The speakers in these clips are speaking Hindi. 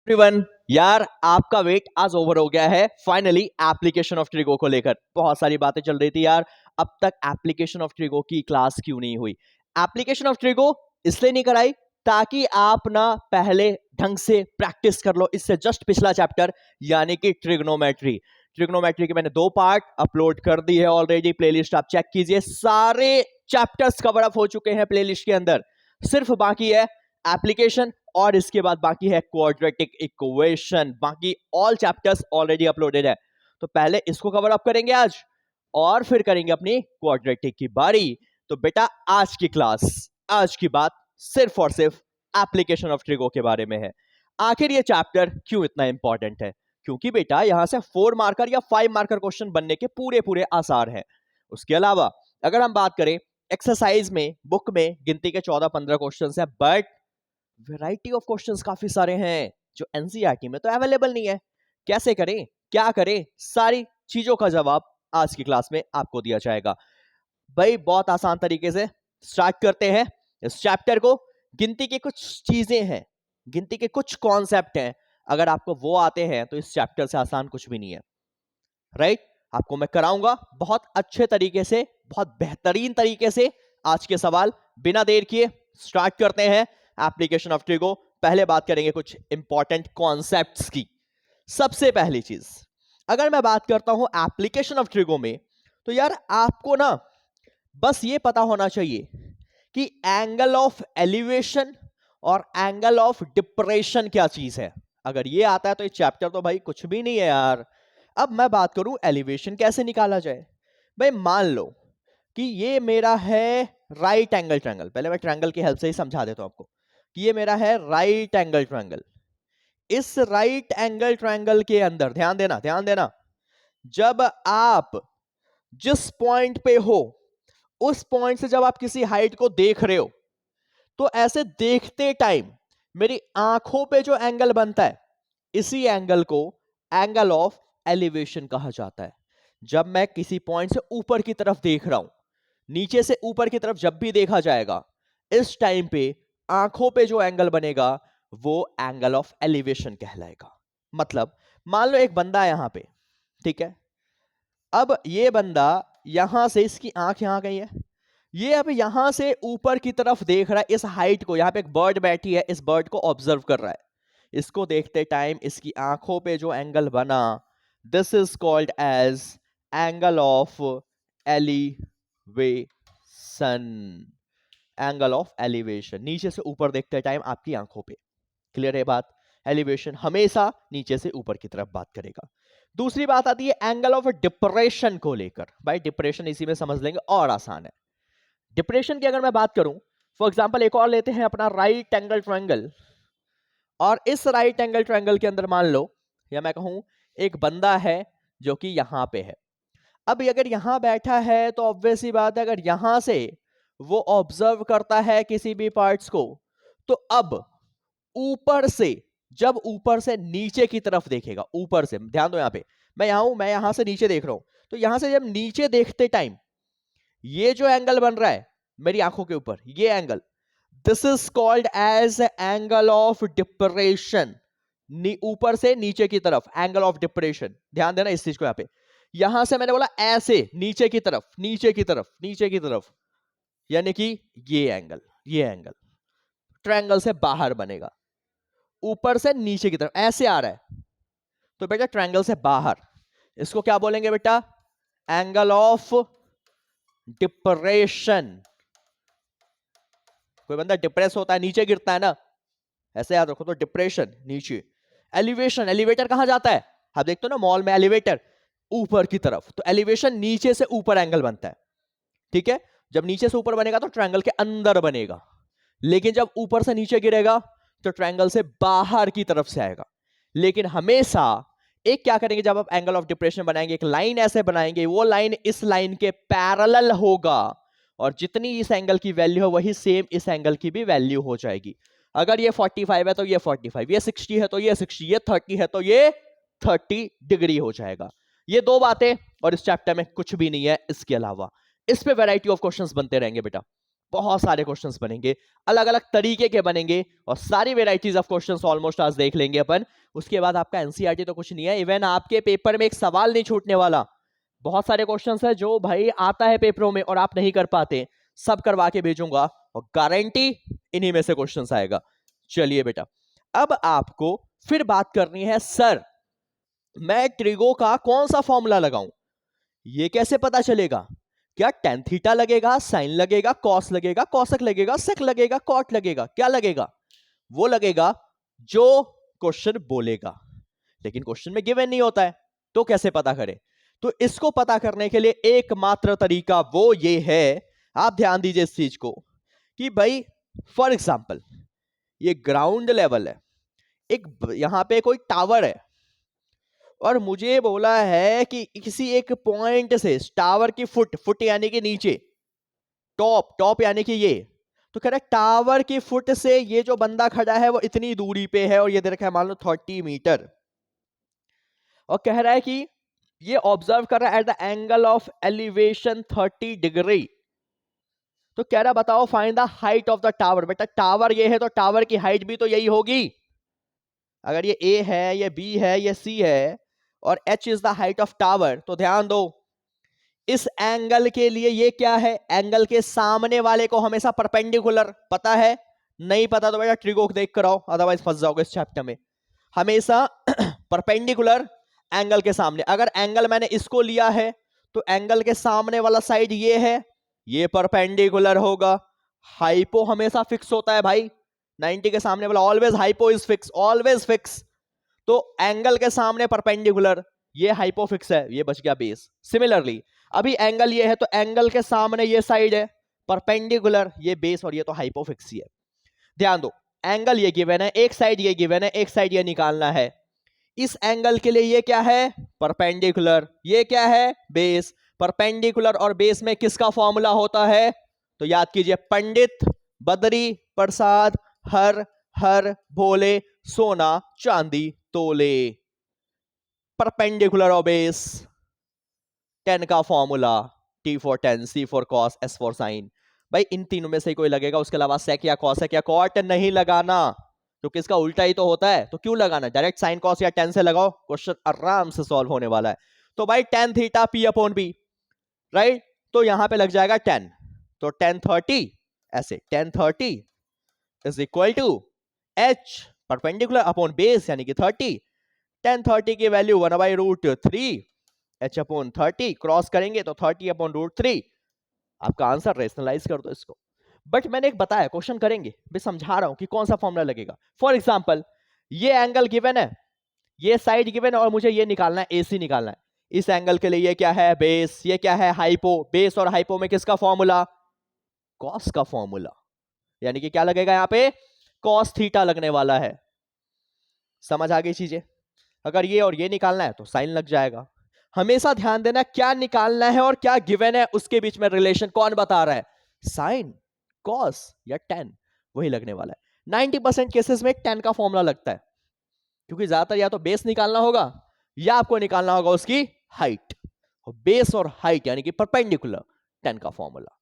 एवरीवन, यार आपका वेट आज ओवर हो गया है। फाइनली एप्लीकेशन ऑफ ट्रिगो को लेकर बहुत सारी बातें चल रही थी यार। अब तक एप्लीकेशन ऑफ ट्रिगो की क्लास क्यों नहीं हुई? एप्लीकेशन ऑफ ट्रिगो इसलिए नहीं कराई ताकि आप ना पहले ढंग से प्रैक्टिस कर लो। इससे जस्ट पिछला चैप्टर यानी कि ट्रिग्नोमेट्री ट्रिग्नोमेट्री के मैंने 2 पार्ट अपलोड कर दी है ऑलरेडी। प्लेलिस्ट आप चेक कीजिए, सारे चैप्टर्स कवर अप हो चुके हैं प्लेलिस्ट के अंदर। सिर्फ बाकी है एप्लीकेशन और इसके बाद बाकी है क्वाड्रेटिक इक्वेशन। बाकी ऑल चैप्टर्स ऑलरेडी अपलोडेड है। तो पहले इसको कवर अप करेंगे आज और फिर करेंगे अपनी क्वाड्रेटिक की बारी। तो बेटा आज की क्लास, आज की बात सिर्फ और सिर्फ एप्लीकेशन ऑफ ट्रिगो के बारे में है। आखिर ये चैप्टर क्यों इतना इंपॉर्टेंट है? क्योंकि बेटा यहां से 4 मार्कर या 5 मार्कर क्वेश्चन बनने के पूरे पूरे आसार हैं। उसके अलावा अगर हम बात करें एक्सरसाइज में, बुक में गिनती के 14-15 क्वेश्चन है, बट वैरायटी ऑफ क्वेश्चंस काफी सारे हैं जो एनसीईआरटी में तो अवेलेबल नहीं है। कैसे करें, क्या करें, सारी चीजों का जवाब आज की क्लास में आपको दिया जाएगा। भाई बहुत आसान तरीके से स्टार्ट करते हैं इस चैप्टर को। गिनती की कुछ चीजें हैं, गिनती के कुछ कॉन्सेप्ट हैं, अगर आपको वो आते हैं तो इस चैप्टर से आसान कुछ भी नहीं है। राइट? आपको मैं कराऊंगा बहुत अच्छे तरीके से, बहुत बेहतरीन तरीके से आज के सवाल। बिना देर किए स्टार्ट करते हैं एप्लीकेशन ऑफ ट्रिगो। पहले बात करेंगे कुछ इंपॉर्टेंट कॉन्सेप्ट्स की। सबसे पहली चीज, अगर मैं बात करता हूं एप्लीकेशन ऑफ ट्रिगो में, तो यार आपको ना बस ये पता होना चाहिए कि एंगल ऑफ एलिवेशन और एंगल ऑफ डिप्रेशन क्या चीज है। अगर ये आता है तो ये चैप्टर तो भाई कुछ भी नहीं है यार। अब मैं बात करूं एलिवेशन कैसे निकाला जाए। भाई मान लो कि ये मेरा है राइट एंगल ट्रायंगल। पहले मैं ट्रायंगल की हेल्प से ही समझा देता हूं आपको कि ये मेरा है राइट एंगल ट्रायंगल। इस राइट एंगल ट्रायंगल के अंदर ध्यान देना, ध्यान देना, जब आप जिस पॉइंट पे हो उस पॉइंट से जब आप किसी हाइट को देख रहे हो, तो ऐसे देखते टाइम मेरी आंखों पे जो एंगल बनता है, इसी एंगल को एंगल ऑफ एलिवेशन कहा जाता है। जब मैं किसी पॉइंट से ऊपर की तरफ देख रहा हूं, नीचे से ऊपर की तरफ जब भी देखा जाएगा, इस टाइम पे आंखों पे जो एंगल बनेगा वो एंगल ऑफ एलिवेशन कहलाएगा। मतलब मान लो एक बंदा है यहां पे, ठीक है। अब ये बंदा यहां से, इसकी आंख यहां कहीं है, ये अब यहां से ऊपर की तरफ देख रहा है इस हाइट को। यहां पे एक बर्ड बैठी है, इस बर्ड को ऑब्जर्व कर रहा है। इसको देखते टाइम इसकी आंखों पे जो एंगल बना, this is called as angle of elevation. Angle of elevation, नीचे से ऊपर देखते टाइम आपकी आंखों पे। क्लियर है बात? एलिवेशन हमेशा नीचे से ऊपर की तरफ बात करेगा। दूसरी बात आती है एंगल ऑफ डिप्रेशन को लेकर। भाई डिप्रेशन इसी में समझ लेंगे और आसान है। डिप्रेशन की अगर मैं बात करूं, फॉर एग्जांपल एक और लेते हैं अपना राइट एंगल ट्रायंगल, और इस राइट एंगल ट्रायंगल के अंदर मान लो, या मैं कहूं एक बंदा है जो कि यहां पे है। अब अगर यहां बैठा है तो ऑब्वियस सी बात है, अगर यहां से वो ऑब्जर्व करता है किसी भी पार्ट्स को, तो अब ऊपर से, जब ऊपर से नीचे की तरफ देखेगा, ऊपर से ध्यान दो, यहां पे मैं यहां हूं, मैं यहां से नीचे देख रहा हूं, तो यहां से जब नीचे देखते टाइम ये जो एंगल बन रहा है मेरी आंखों के ऊपर, ये angle, this is called as angle of depression. ऊपर से नीचे की तरफ एंगल ऑफ डिप्रेशन। ध्यान देना इस चीज को। यहां से मैंने बोला ऐसे नीचे की तरफ, नीचे की तरफ, नीचे की तरफ, यानी कि ये एंगल ट्रायंगल से बाहर बनेगा। ऊपर से नीचे की तरफ ऐसे आ रहा है तो बेटा ट्रायंगल से बाहर। इसको क्या बोलेंगे बेटा? Angle of depression. कोई बंदा डिप्रेस होता है, नीचे गिरता है ना, ऐसे याद रखो। तो डिप्रेशन नीचे। एलिवेशन, एलिवेटर कहां जाता है? आप देखते हो ना मॉल में एलिवेटर, ऊपर की तरफ। तो एलिवेशन नीचे से ऊपर एंगल बनता है, ठीक है। जब नीचे से ऊपर बनेगा तो ट्रायंगल के अंदर बनेगा, लेकिन जब ऊपर से नीचे गिरेगा तो ट्रायंगल से बाहर की तरफ से आएगा। लेकिन हमेशा एक क्या करेंगे, जब आप एंगल ऑफ डिप्रेशन बनाएंगे, एक लाइन ऐसे बनाएंगे, वो लाइन इस लाइन के पैरेलल होगा, और जितनी इस एंगल की वैल्यू है वही सेम इस एंगल की भी वैल्यू हो जाएगी। अगर ये 45 है तो ये 45, ये 60 है तो ये 60, ये 30 है तो ये 30 डिग्री हो जाएगा। ये 2 बातें, और इस चैप्टर में कुछ भी नहीं है इसके अलावा। इस पे वैरायटी ऑफ क्वेश्चंस बनते रहेंगे बेटा, बहुत सारे क्वेश्चंस बनेंगे, अलग अलग तरीके के बनेंगे और सारी वेराइटीज ऑफ क्वेश्चंस ऑलमोस्ट आज देख लेंगे अपन। उसके बाद आपका एनसीईआरटी तो कुछ नहीं है, इवन आपके पेपर में एक सवाल नहीं छूटने वाला। बहुत सारे क्वेश्चंस है जो भाई आता है पेपरों में और आप नहीं कर पाते, सब करवा के भेजूंगा और गारंटी इन्हीं में से क्वेश्चंस आएगा। चलिए बेटा, अब आपको फिर बात करनी है, सर मैं ट्रिगो का कौन सा फॉर्मूला लगाऊं, ये कैसे पता चलेगा? क्या टेन थीटा लगेगा, साइन लगेगा, कॉस लगेगा, कॉसक लगेगा, सेक लगेगा, कॉट लगेगा? क्या लगेगा? वो लगेगा जो क्वेश्चन बोलेगा, लेकिन क्वेश्चन में गिवन नहीं होता है, तो कैसे पता करें? तो इसको पता करने के लिए एकमात्र तरीका वो ये है, आप ध्यान दीजिए इस चीज को, कि भाई फॉर एग्जाम्पल ये ग्राउंड लेवल है, एक यहां पे कोई टावर है और मुझे बोला है कि किसी एक पॉइंट से टावर की फुट यानी कि नीचे, टॉप यानी कि ये, तो कह रहा है टावर की फुट से ये जो बंदा खड़ा है वो इतनी दूरी पे है और ये दे रखा है मान लो 30 मीटर, और कह रहा है कि ये ऑब्जर्व कर रहा है at the angle of elevation 30 degree. तो कह रहा बताओ find the height of the tower. बेटा टावर ये है तो टावर की हाइट भी तो यही होगी। अगर ये ए है, ये बी है, ये सी है और H is the height of tower, तो ध्यान दो इस एंगल के लिए ये क्या है, एंगल के सामने वाले को हमेशा परपेंडिकुलर पता है, नहीं पता तो बेटा ट्रिगो देख कर आओ, अदरवाइज फंस जाओगे इस चैप्टर में। हमेशा परपेंडिकुलर एंगल के सामने, अगर एंगल मैंने इसको लिया है तो एंगल के सामने वाला साइड ये है, ये परपेंडिकुलर होगा। हाइपो हमेशा फिक्स होता है भाई, 90 के सामने वाला always hypo is fix, always fix. तो एंगल के सामने परपेंडिकुलर, ये हाइपोफिक्स है, ये बच गया बेस। सिमिलरली अभी एंगल ये है तो एंगल के सामने ये साइड है परपेंडिकुलर, ये बेस और ये तो हाइपोफिक्स ही है। ध्यान दो एंगल ये गिवन है, एक साइड ये गिवन है, एक साइड ये निकालना है। इस एंगल के लिए ये क्या है, परपेंडिकुलर, ये क्या है, बेस। परपेंडिकुलर और बेस में किसका फॉर्मूला होता है, तो याद कीजिए पंडित बदरी प्रसाद हर हर भोले सोना चांदी तोले। परपेंडिकुलर और बेस, टेन का formula, T for tan, C for cos, S for sine. भाई इन तीनों में से कोई लगेगा, उसके अलावा सेक या कॉसेक या कॉट नहीं लगाना, क्योंकि इसका उल्टा ही तो होता है, तो क्यों लगाना, डायरेक्ट साइन कॉस या टेन से लगाओ, क्वेश्चन आराम से सॉल्व होने वाला है। तो भाई tan theta P upon B, right, तो यहां पे लग जाएगा 10, तो 1030 ऐसे 1030 is equal to H perpendicular upon base यानी कि 30। 1030 की वैल्यू 1/√3 एच अपॉन 30, क्रॉस करेंगे तो 30/√3। आपका आंसर रेशनलाइज कर दो इसको। बट मैंने एक बताया क्वेश्चन करेंगे, मैं समझा रहा हूं कि कौन सा फॉर्मूला लगेगा। फॉर एग्जांपल ये एंगल गिवन है, ये साइड गिवन है और मुझे ये निकालना है, एसी निकालना है। इस एंगल के लिए ये क्या है, बेस, ये क्या है, हाइपो। बेस और हाइपो में किसका फॉर्मूला, कॉस का फॉर्मूला, यानी कि क्या लगेगा यहां पे, कॉस थीटा लगने वाला है। समझ आ गई चीजें? अगर ये और ये निकालना है तो साइन लग जाएगा। हमेशा ध्यान देना क्या निकालना है और क्या गिवन है उसके बीच में रिलेशन कौन बता रहा है, साइन, कॉस या टेन, वही लगने वाला है। 90% केसेस में टेन का फॉर्मूला लगता है, क्योंकि ज्यादातर या तो बेस निकालना होगा या आपको निकालना होगा उसकी हाइट। बेस और हाइट यानी कि परपेंडिकुलर, टेन का फॉर्मूला।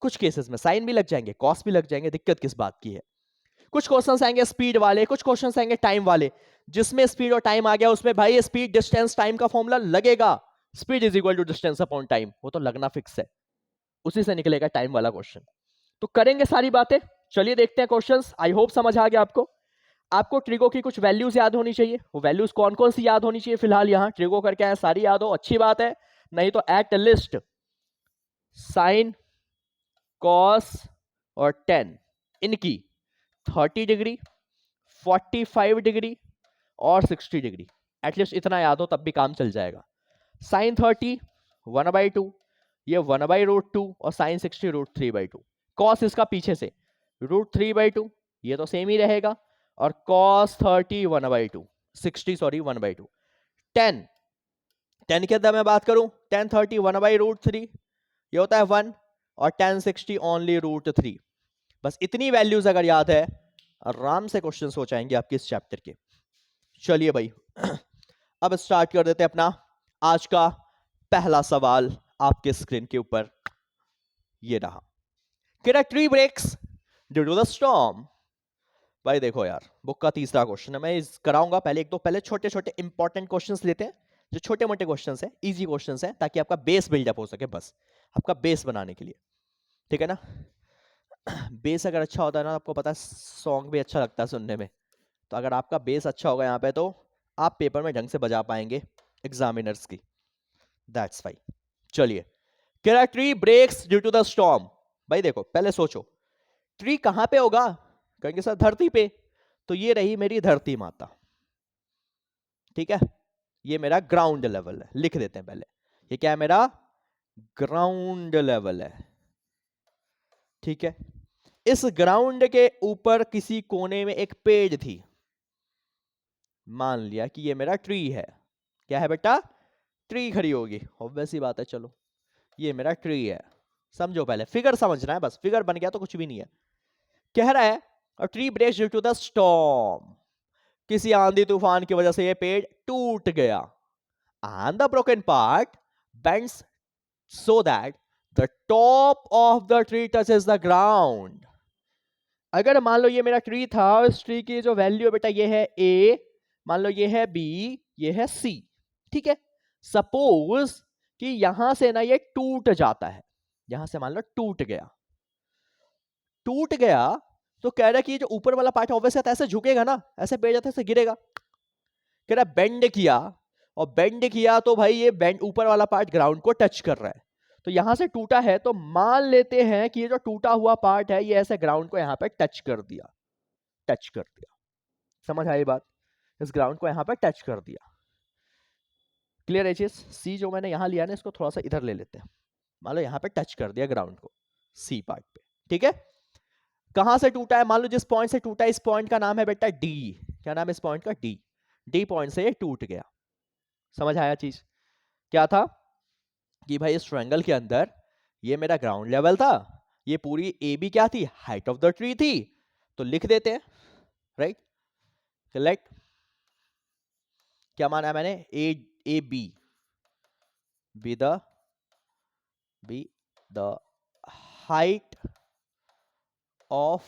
कुछ केसेस में साइन भी लग जाएंगे, कॉस भी लग जाएंगे, दिक्कत किस बात की है। कुछ क्वेश्चंस आएंगे स्पीड वाले, कुछ क्वेश्चंस आएंगे टाइम वाले, जिसमें स्पीड और टाइम आ गया उसमें भाई स्पीड डिस्टेंस टाइम का फॉर्मूला लगेगा। Speed is equal to distance upon time, वो तो लगना फिक्स है, उसी से निकलेगा टाइम वाला क्वेश्चन। तो करेंगे सारी बातें, चलिए देखते हैं क्वेश्चंस। आई होप समझ आ गया आपको। आपको ट्रिगो की कुछ वैल्यूज याद होनी चाहिए, वो वैल्यूज कौन कौन सी याद होनी चाहिए, फिलहाल यहाँ ट्रिगो करके आए, सारी याद हो अच्छी बात है, नहीं तो एट लिस्ट साइन, कॉस और टेन, इनकी 30 डिग्री, 45 डिग्री और 60 डिग्री, एटलीस्ट इतना याद हो तब भी काम चल जाएगा। साइन 30 1/2, ये 1/√2 और साइन 60 √3/2। कॉस इसका पीछे से √3/2, ये तो सेम ही रहेगा, और कॉस 30 1/2, 60 सॉरी 1/2। 10 के अंदर मैं बात करूं, 1030 1/√3 ये होता है 1, और 1060 ओनली √3। बस इतनी वैल्यूज अगर याद है, आराम से क्वेश्चन हो जाएंगे आपके इस चैप्टर के। चलिए भाई अब स्टार्ट कर देते हैं अपना आज का पहला सवाल। आपके स्क्रीन के ऊपर ये रहा, कह रहा tree breaks due to the storm. भाई देखो यार, बुक का तीसरा क्वेश्चन है, मैं इस कराऊंगा पहले एक दो पहले छोटे छोटे इंपॉर्टेंट क्वेश्चंस लेते हैं, जो छोटे मोटे क्वेश्चंस हैं, इजी क्वेश्चंस हैं, ताकि आपका बेस बिल्डअप हो सके, बस आपका बेस बनाने के लिए, ठीक है ना। बेस अगर अच्छा होता है ना, आपको पता है सॉन्ग भी अच्छा लगता है सुनने में, तो अगर आपका बेस अच्छा होगा यहाँ पे तो आप पेपर में ढंग से बजा पाएंगे एग्जामिनर्स की, दैट्स फाइन। चलिए, कह रहा tree breaks due to the storm. भाई देखो पहले सोचो, ट्री कहां पे होगा, कहेंगे सर धरती पे, तो ये रही मेरी धरती माता, ठीक है, ये मेरा ग्राउंड लेवल है, लिख देते हैं पहले, ये क्या है मेरा ग्राउंड लेवल है, ठीक है। इस ग्राउंड के ऊपर किसी कोने में एक पेड़ थी, मान लिया कि ये मेरा ट्री है, क्या है बेटा, ट्री खड़ी होगी, ऑब्वियस सी बात है। चलो ये मेरा ट्री है, समझो पहले, फिगर समझना है बस, फिगर बन गया तो कुछ भी नहीं है। कह रहा है और tree breaks due to the storm, किसी आंधी तूफान की वजह से ये पेड़ टूट गया, and the broken part bends so that the top of the tree touches the ground। अगर मान लो ये मेरा ट्री था, इस ट्री की जो वैल्यू है बेटा ये है a, मान लो ये है b, ये है c, ठीक है। सपोज कि यहां से ना ये टूट जाता है, यहां से मान लो टूट गया, टूट गया तो कह रहा है कि जो ऊपर वाला पार्ट ऑब्वियस है ऐसे झुकेगा ना, ऐसे पेड़ जाता है ऐसे गिरेगा, कह रहा बेंड किया, और बेंड किया तो भाई ये बेंड ऊपर वाला पार्ट ग्राउंड को टच कर रहा है, तो यहां से टूटा है, तो मान लेते हैं कि ये जो टूटा हुआ पार्ट है ये ऐसे ग्राउंड को यहां पे टच कर दिया, टच कर दिया, समझ आई बात, इस ग्राउंड को यहां पे टच कर दिया, क्लियर है चीज। सी जो मैंने यहां लिया ना, इसको थोड़ा सा इधर ले लेते हैं, मान लो यहां पे टच कर दिया ग्राउंड को, सी पार्ट पे, ठीक है। कहां से टूटा है, मान लो जिस पॉइंट से टूटा है, इस पॉइंट का नाम है बेटा डी, क्या नाम है इस पॉइंट का, डी, डी पॉइंट से ये टूट गया, समझ आया चीज। क्या था कि भाई इस ट्रायंगल के अंदर ये मेरा ग्राउंड लेवल था, ये पूरी ए बी क्या थी, हाइट ऑफ द ट्री थी, तो लिख देते हैं, राइट, कलेक्ट, क्या माना है मैंने, A B B the height of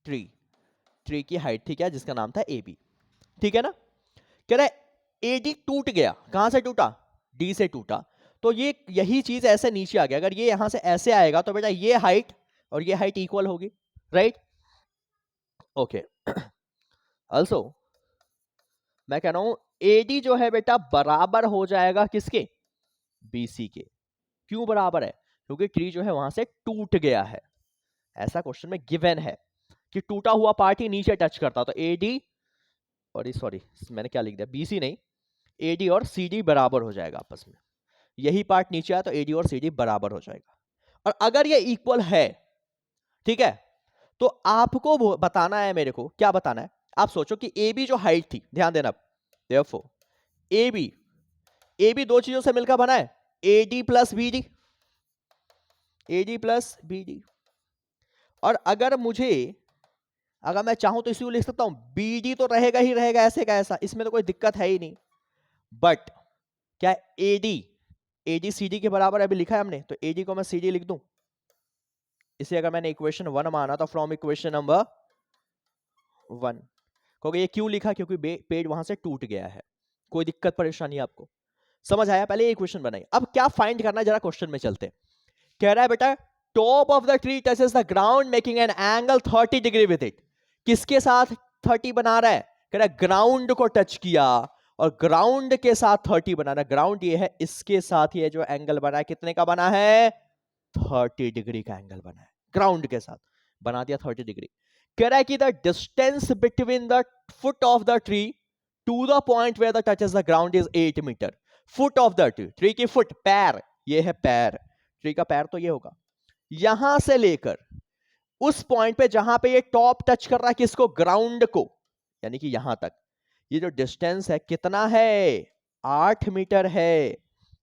tree, tree की हाइट थी क्या, जिसका नाम था ए बी, ठीक है ना। कह रहा है एडी टूट गया, कहां से टूटा, डी से टूटा, तो ये यही चीज ऐसे नीचे आ गया, अगर ये यहां से ऐसे आएगा तो बेटा ये हाइट और ये हाइट इक्वल होगी, राइट, ओके। ऑल्सो मैं कह रहा हूं एडी जो है बेटा बराबर हो जाएगा किसके, बीसी के, क्यों बराबर है, क्योंकि ट्री जो है वहां से टूट गया है, ऐसा क्वेश्चन में गिवन है कि टूटा हुआ पार्ट ही नीचे टच करता, तो एडी और सॉरी मैंने क्या लिख दिया, बीसी नहीं, एडी और सीडी बराबर हो जाएगा आपस में, यही पार्ट नीचे आया तो एडी और सीडी बराबर हो जाएगा, और अगर ये इक्वल है, ठीक है, तो आपको बताना है, मेरे को क्या बताना है, आप सोचो कि ए बी जो हाइट थी, ध्यान देना, देखो ए बी दो चीजों से मिलकर बना है, A D plus B D, A D plus B D, और अगर मैं चाहूं तो इसी को लिख सकता हूं, बी डी तो रहेगा ही रहेगा ऐसे का ऐसा, इसमें तो कोई दिक्कत है ही नहीं, बट क्या एडी सीडी के बराबर अभी लिखा है हमने, तो एडी को मैं सीडी लिख दूं, इसे अगर मैंने इक्वेशन 1 माना तो फ्रॉम इक्वेशन नंबर 1, क्योंकि ये क्यों लिखा, क्योंकि पेड़ वहां से टूट गया है, कोई दिक्कत परेशानी आपको, समझ आया, पहले ये इक्वेशन बनाई, अब क्या फाइंड करना है जरा क्वेश्चन में चलते। कह रहा है बेटा top of the tree touches the ground making an angle 30 degree with it, किसके साथ 30 बना रहा है, कह रहा है ग्राउंड को टच किया और ग्राउंड के साथ 30 बनाना, ग्राउंड ये है, इसके साथ ये जो एंगल बना है कितने का बना है, 30 डिग्री का एंगल बना है, ग्राउंड के साथ बना दिया 30 डिग्री। कह रहा है कि the distance between the foot of the tree to the point where the touches the ground is 8 metre, foot of the tree, tree की फुट पैर, ये है पैर, ट्री का पैर तो ये होगा, यहां से लेकर उस पॉइंट पे जहां पे ये टॉप टच कर रहा है किसको, ग्राउंड को, यानी कि यहां तक ये जो डिस्टेंस है कितना है, 8 मीटर है,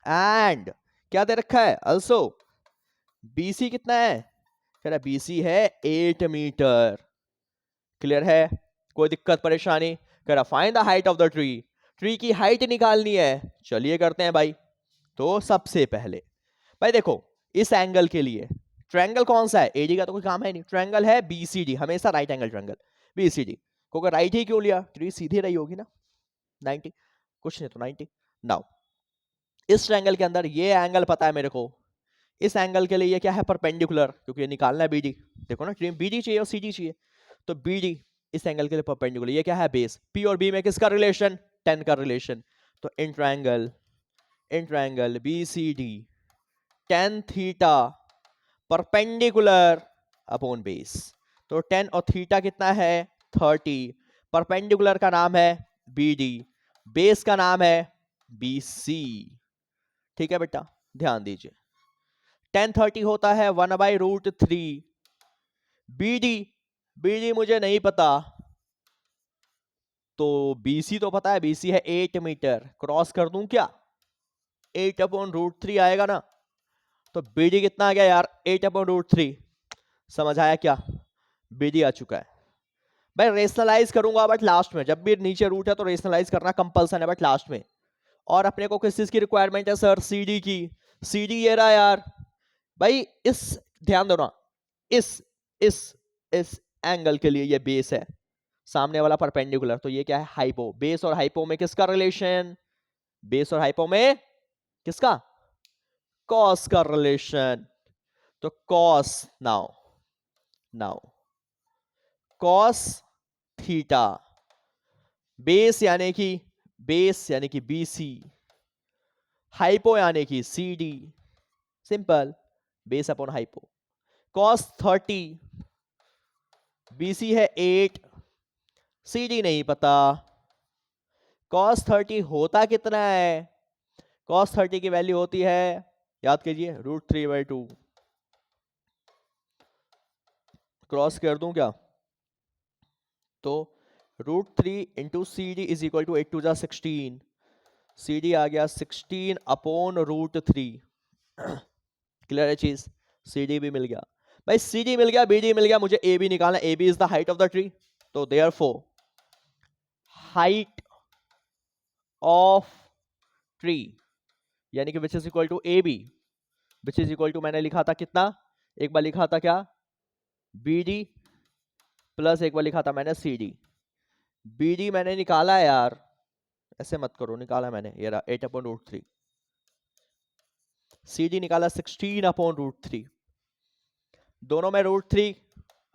एंड क्या दे रखा है, ऑल्सो बीसी कितना है, कह रहा बीसी है 8 मीटर, क्लियर है, कोई दिक्कत परेशानी, कह रहा find the height of the tree, tree की हाइट निकालनी है, चलिए करते हैं भाई। तो सबसे पहले भाई देखो इस एंगल के लिए ट्रायंगल कौन सा है? एडी का तो कोई काम है नहीं, ट्रायंगल है बीसीडी, हमेशा राइट एंगल ट्रायंगल बीसीडी। क्योंकि राइट ही क्यों लिया? क्योंकि सीधी रही होगी ना 90, कुछ नहीं तो 90। नाउ इस ट्रायंगल के अंदर ये एंगल पता है मेरे को, इस एंगल के लिए ये क्या है? परपेंडिकुलर, क्योंकि ये निकालना है बीडी। देखो ना, बीडी चाहिए और सीडी चाहिए, तो बीडी इस एंगल के लिए परपेंडिकुलर। ये क्या है? बेस। पी और बी में किसका रिलेशन? 10 का रिलेशन। तो in triangle B C D tan theta perpendicular upon base. तो 10 और थीटा कितना है? 30। परपेंडिकुलर का नाम है बीडी, बेस का नाम है बीसी। ठीक है बेटा, ध्यान दीजिए। tan 30 होता है 1/√3। बीडी, बीडी मुझे नहीं पता, तो बीसी तो पता है, बीसी है 8 मीटर। क्रॉस कर दूं क्या? 8/√3 आएगा ना। तो बीडी कितना आ गया यार? 8/√3। समझ आया क्या? बीडी आ चुका है भाई। रेशनलाइज करूंगा बट लास्ट में, जब भी नीचे रूट है तो रेशनलाइज करना कंपलसन है बट लास्ट में। और अपने को किस चीज की रिक्वायरमेंट है सर? सीडी की। सीडी ये रहा यार भाई। इस, ध्यान दो ना, इस इस इस एंगल के लिए ये बेस है, सामने वाला परपेंडिकुलर, तो ये क्या है? हाइपो। बेस और हाइपो में किसका रिलेशन? बेस और हाइपो में किसका? कॉस का रिलेशन। तो cos, now cos theta, base यानी कि बीसी, हाइपो यानी कि CD. Simple, base upon hypo. Cos 30, BC है 8, सीडी नहीं पता। कॉस 30 होता कितना है? कॉस 30 की वैल्यू होती है, याद कीजिए, √3/2। क्रॉस कर दूं क्या? तो √3 into C D is equal to 8 2 16। C D आ गया 16/√3। क्लियर है चीज? सी डी भी मिल गया भाई, सी डी मिल गया, बी डी मिल गया, मुझे ए बी निकालना। A B is the height of the tree, तो देयरफॉर हाइट ऑफ ट्री यानी कि which is equal to A B, which is equal to, मैंने लिखा था कितना? एक बार लिखा था क्या? बी डी प्लस एक बार लिखा था मैंने सी डी। बी डी मैंने निकाला है यार, ऐसे मत करो, निकाला मैंने, ये रहा 8/√3। सी डी निकाला 16/√3। दोनों में √3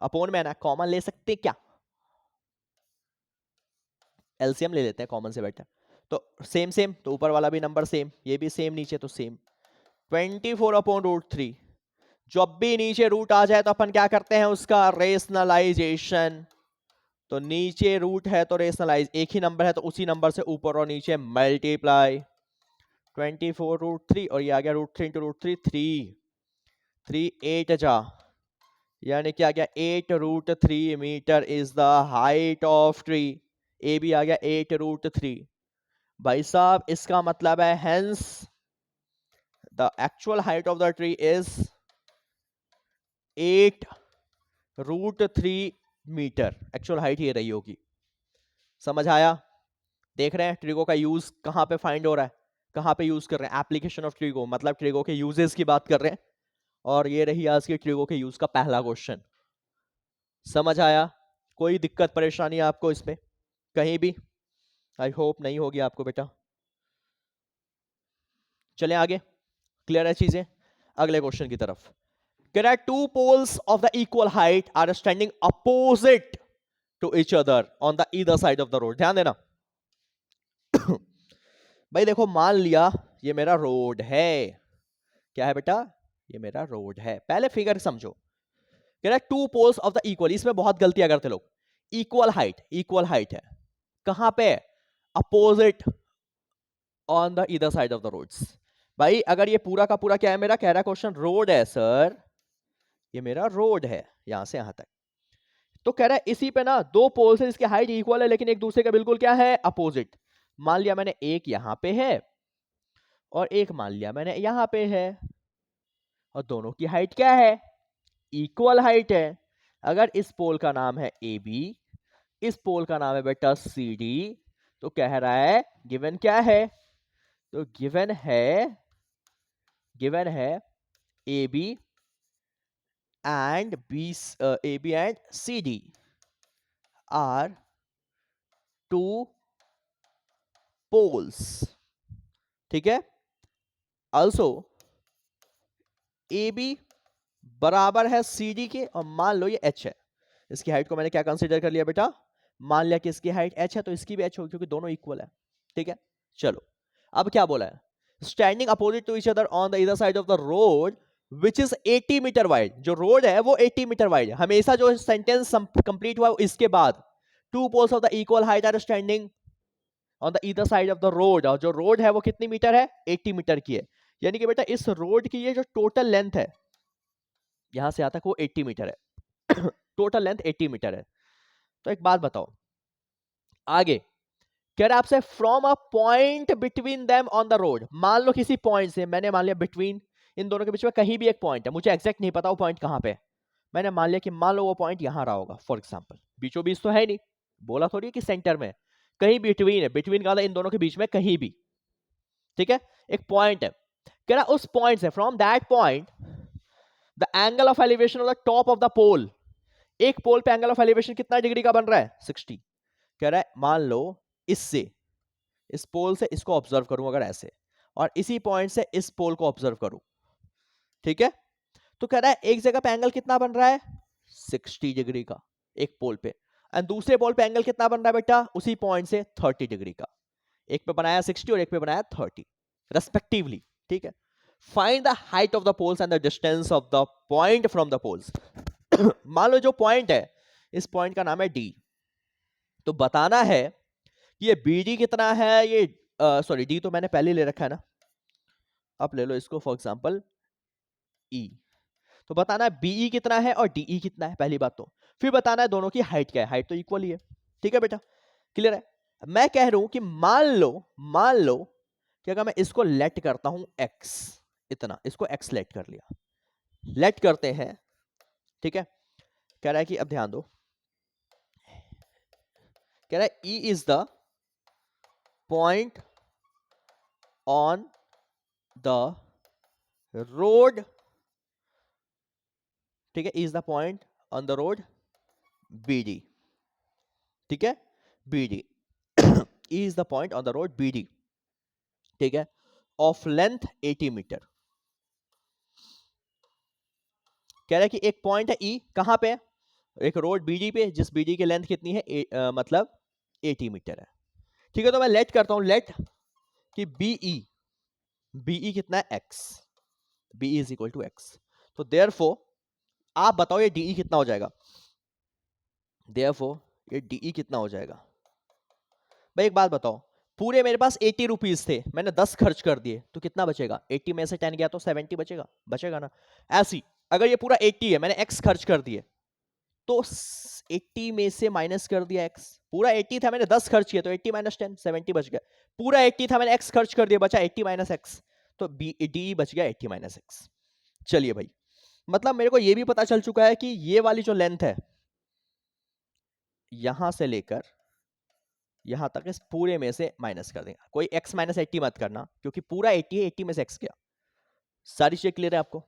अपॉन में ना कॉमन ले सकते क्या? एलसीएम ले लेते हैं, कॉमन से बेटर। तो सेम सेम, तो ऊपर वाला भी नंबर सेम, ये भी सेम, नीचे तो सेम। 24/√3। जब भी नीचे रूट आ जाए तो अपन क्या करते हैं? उसका रेशनलाइजेशन। तो नीचे रूट है तो रेशनलाइज, एक ही नंबर है तो उसी नंबर से ऊपर और नीचे मल्टीप्लाई। 24√3 और ये आ गया √3 इंटू √3, 3 8 जा, यानी कि आ गया 8√3 meter is the height of tree. A भी आ गया 8√3। भाई साहब इसका मतलब है hence the actual height of the tree is 8√3 meter. Actual height ये रही होगी। समझ आया? देख रहे हैं ट्रिगो का यूज कहां पे फाइंड हो रहा है, कहां पे यूज कर रहे हैं? एप्लीकेशन ऑफ ट्रिगो, मतलब ट्रिगो के यूजेस की बात कर रहे हैं। और ये रही आज के ट्रिगो के यूज का पहला क्वेश्चन। समझ आया? कोई दिक्कत परेशानी आपको इसमें कहीं भी? आई होप नहीं होगी आपको बेटा। चलें आगे, क्लियर है चीजें? अगले क्वेश्चन की तरफ। कह रहा है two poles of the equal height are standing opposite to each other on the either side of the road. ध्यान देना भाई देखो, मान लिया ये मेरा रोड है। क्या है बेटा? ये मेरा रोड है। पहले फिगर समझो। कह रहा है two poles of the equal, इसमें बहुत गलतियां करते लोग। इक्वल हाइट है कहां पे? Opposite on the either side of the roads. भाई अगर ये पूरा का पूरा क्या है मेरा? कह रहा है क्वेश्चन रोड है सर, ये मेरा रोड है यहां से यहां तक। तो कह रहा है इसी पे ना दो पोल्स है जिसकी हाइट इक्वल है लेकिन एक दूसरे का बिल्कुल क्या है? अपोजिट। मान लिया मैंने एक यहां पे है और एक मान लिया मैंने यहां पे है, और दोनों की हाइट क्या है? इक्वल हाइट है। अगर इस पोल का नाम है ए बी, इस पोल का नाम है बेटा सी डी, तो कह रहा है गिवन क्या है? तो गिवन है A B and AB and CD are two poles. ठीक है. Also AB बराबर है CD के और मान लो ये H है. इसकी हाइट को मैंने क्या कंसीडर कर लिया बेटा? मान लिया कि इसकी हाइट H है तो इसकी भी H होगी क्योंकि दोनों इक्वल है. ठीक है. चलो अब क्या बोला है? Standing opposite to each other on the either side of the road which is 80 metre wide. जो रोड है वो 80 मीटर वाइड है. हमेशा जो सेंटेंस कंप्लीट हुआ इसके बाद two poles of the equal height are standing on the either side of the road. और जो रोड है वो कितनी मीटर है? 80 मीटर की है. यानी कि बेटा इस रोड की ये जो टोटल लेंथ है यहां से आता है वो 80 मीटर है. टोटल लेंथ 80 मीटर है. तो एक बात बताओ आगे कह रहा है आपसे from a point between them on the road. मान लो किसी पॉइंट से, मैंने मान लिया बिटवीन इन दोनों के बीच में कहीं भी एक पॉइंट है, मुझे एग्जैक्ट नहीं पता वो पॉइंट कहां पे है. मैंने मान लिया कि मान लो वो पॉइंट यहां रहा होगा फॉर एग्जांपल. बीचों बीच तो है नहीं, बोला थोड़ी कि सेंटर में, कहीं बिटवीन है. बिटवीन का इन दोनों के बीच में कहीं भी. ठीक है. एक पॉइंट है. कह रहा उस पॉइंट से from that point the angle of elevation of the top of the pole. एक पोल पे एंगल ऑफ एलिवेशन कितना डिग्री का बन रहा है? 60. कह रहा है मान लो इससे इस पोल से इसको ऑब्जर्व करूं अगर ऐसे, और इसी पॉइंट से इस पोल को ऑब्जर्व करूं. ठीक है. तो कह रहा है एक जगह पे एंगल कितना बन रहा है? 60 डिग्री का एक पोल पे. एंड दूसरे पोल पे एंगल कितना बन रहा है बेटा? उसी पॉइंट से 30 डिग्री का. एक पे बनाया 60 और एक पे बनाया 30 रेस्पेक्टिवली. ठीक है. Find the height of the poles and the distance of the point from the poles. मान लो जो पॉइंट है इस पॉइंट का नाम है डी. तो बताना है कि ये BD कितना है. ये सॉरी डी तो मैंने पहले ले रखा है ना. अब ले लो इसको फॉर एग्जांपल E. तो बताना है BE कितना है और DE कितना है पहली बात तो. फिर बताना है दोनों की हाइट क्या है. हाइट तो इक्वल ही है. ठीक है बेटा. क्लियर है. मैं कह रहा हूं कि मान लो कि अगर मैं इसको लेट करता हूं x, इतना इसको x लेट कर लिया. लेट करते हैं. ठीक है. कह रहा है कि अब ध्यान दो, कह रहा है E is the point on the road. ठीक है. E is the point on the road BD. ठीक है. BD. E is the point on the road BD. ठीक है. Of length 80 metre. कह रहा है कि एक पॉइंट है E कहां पे? एक रोड BD पे, जिस BD की लेंथ कितनी है? मतलब 80 मीटर है. ठीक है. तो मैं लेट करता हूं, लेट कि BE कितना है? x. BE is equal to x. तो देयरफॉर आप बताओ ये DE कितना हो जाएगा? देयरफॉर ये DE कितना हो जाएगा? भाई एक बात बताओ, पूरे मेरे पास 80 रुपीज थे, मैंने 10 खर्च कर दिए तो कितना बचेगा? 80 में से 10 गया तो 70 बचेगा. बचेगा ना. ऐसी अगर ये पूरा 80 है, मैंने x खर्च कर दिए तो 80 में से माइनस कर दिया x. पूरा 80 था, मैंने 10 खर्च किया तो 80 माइनस 10 70 बच गया. पूरा 80 था, मैंने x खर्च कर दिया, बचा 80 माइनस x. तो DE बच गया 80 माइनस x. चलिए भाई, मतलब मेरे को ये भी पता चल चुका है कि ये वाली जो लेंथ है यहां से लेकर यहां तक इस पूरे में से माइनस कर देंगे. कोई x माइनस 80 मत करना क्योंकि पूरा 80 है, 80 में से x गया. सारी चीजें क्लियर है आपको?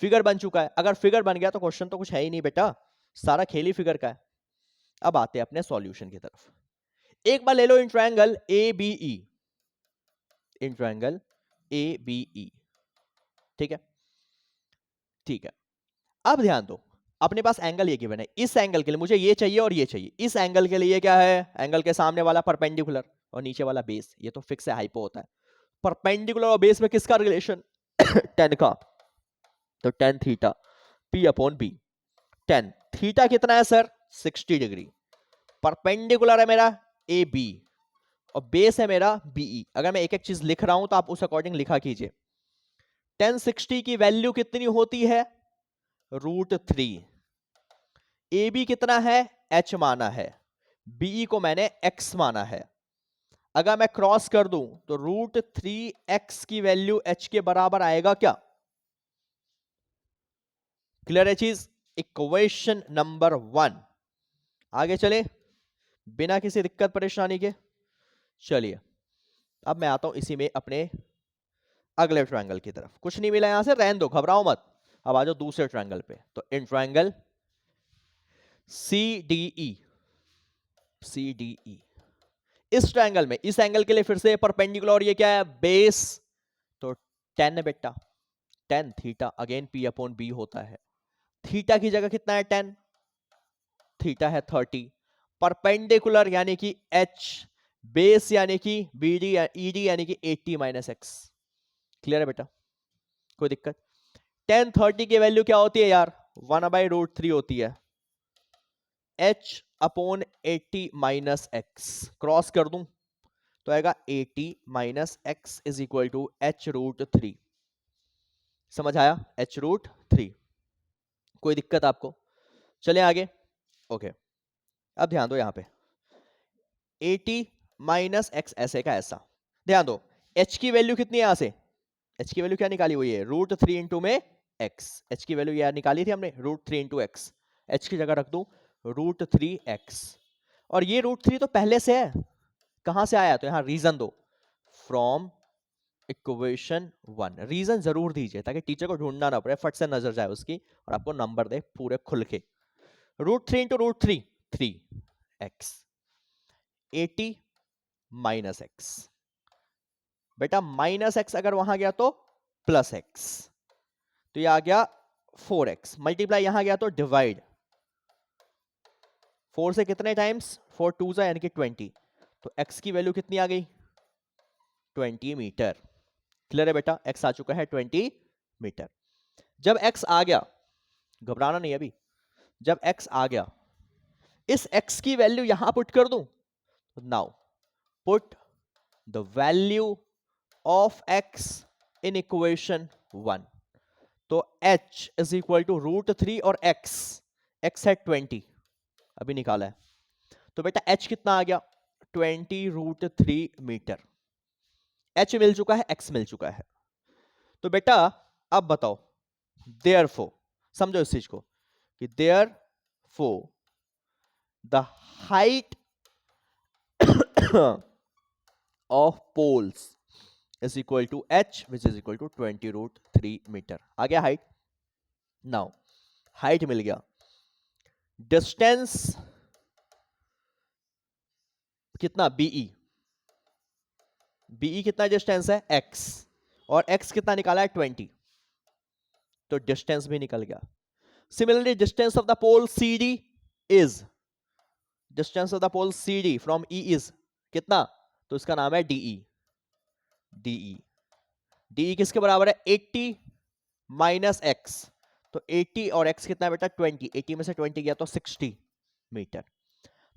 फिगर बन चुका है. अगर फिगर बन गया तो क्वेश्चन तो कुछ है ही नहीं बेटा, सारा खेल ही फिगर का है. अब आते हैं अपने सॉल्यूशन की तरफ. एक बार ले लो in triangle ABE. In triangle ABE. ठीक है. ठीक है. अब ध्यान दो, अपने पास एंगल ये गिवन है. इस एंगल के लिए मुझे ये चाहिए और ये चाहिए. इस एंगल के लिए ये क्या है? एंगल के सामने वाला परपेंडिकुलर और नीचे वाला बेस. ये तो फिक्स है, हाइपो होता है. परपेंडिकुलर और बेस में किसका रिलेशन? 10 का. तो tan theta P upon B. tan theta कितना है सर? 60 डिग्री. परपेंडिकुलर है मेरा AB और बेस है मेरा BE. अगर मैं एक एक चीज लिख रहा हूं तो आप उस अकॉर्डिंग लिखा कीजिए. tan 60 की वैल्यू कितनी होती है? √3. AB कितना है? H माना है. BE को मैंने X माना है. अगर मैं क्रॉस कर दूं तो √3x की वैल्यू H के बराबर आएगा क्या? क्लियर है चीज? Equation number 1. आगे चले बिना किसी दिक्कत परेशानी के. चलिए अब मैं आता हूं इसी में अपने अगले ट्रायंगल की तरफ. कुछ नहीं मिला यहां से, रहने दो, घबराओ मत. अब आ जाओ दूसरे ट्रायंगल पे। तो in triangle C D E, इस ट्रायंगल में इस एंगल के लिए फिर से परपेंडिकुलर, और ये क्या है, बेस। तो 10 है बेटा, 10 theta, again P upon B होता है। थीटा की जगह कितना है 10, थीटा है 30, परपेंडिकुलर यानी कि एच, बेस यानी कि बी डी ई डी यानी कि 80 माइनस एक्स। क्लियर है बेटा, कोई दिक्कत? 10 30 की वैल्यू क्या होती है यार, 1/√3 होती है, h upon 80 minus x. Cross कर दूं तो आएगा 80 minus x is equal to h√3। समझ आया, h√3। कोई दिक्कत आपको? चले आगे। ओके, अब ध्यान दो यहां पे 80 माइनस एक्स ऐसे का ऐसा। ध्यान दो h की वैल्यू कितनी है, यहां से h की वैल्यू क्या निकाली हुई है, √3 इंटू में x। h की वैल्यू यार निकाली थी हमने, √3 इंटू एक्स। h की जगह रख दूं √3x, और ये √3 तो पहले से है, कहां से आया, तो यहां रीजन दो, फ्रॉम इक्वेशन 1। रीजन जरूर दीजिए ताकि टीचर को ढूंढना ना पड़े, फट से नजर जाए उसकी और आपको नंबर दे पूरे खुल के। √3 इंटू √3 3x, 80 माइनस एक्स। बेटा माइनस एक्स अगर वहां गया तो प्लस एक्स, तो ये आ गया 4x, मल्टीप्लाई यहां गया तो डिवाइड, 4 से कितने टाइम्स, 4 2 यानी कि 20, तो x की वैल्यू कितनी आ गई, 20 मीटर। क्लियर है बेटा, x आ चुका है 20 मीटर। जब x आ गया, घबराना नहीं अभी, जब x आ गया, इस x की वैल्यू यहां पुट कर दूं, now put the value of x in equation 1। तो h इज इक्वल टू √3 और x है 20, अभी निकाला है, तो बेटा h कितना आ गया, 20√3 मीटर। h मिल चुका है, x मिल चुका है। तो बेटा अब बताओ, देयरफॉर, समझो इस चीज को कि therefore the height of poles is equal to h which is equal to 20√3 meter. आ गया हाइट। नाउ हाइट मिल गया, डिस्टेंस कितना, बीई, बीई कितना डिस्टेंस है x, और x कितना निकाला है 20, तो डिस्टेंस भी निकल गया। Similarly distance of the pole CD is, distance of the pole CD from E is कितना, तो इसका नाम है DE। DE किसके बराबर है, 80 माइनस एक्स, तो 80 और x कितना है बेटा 20, 80 में से 20 गया तो 60 मीटर।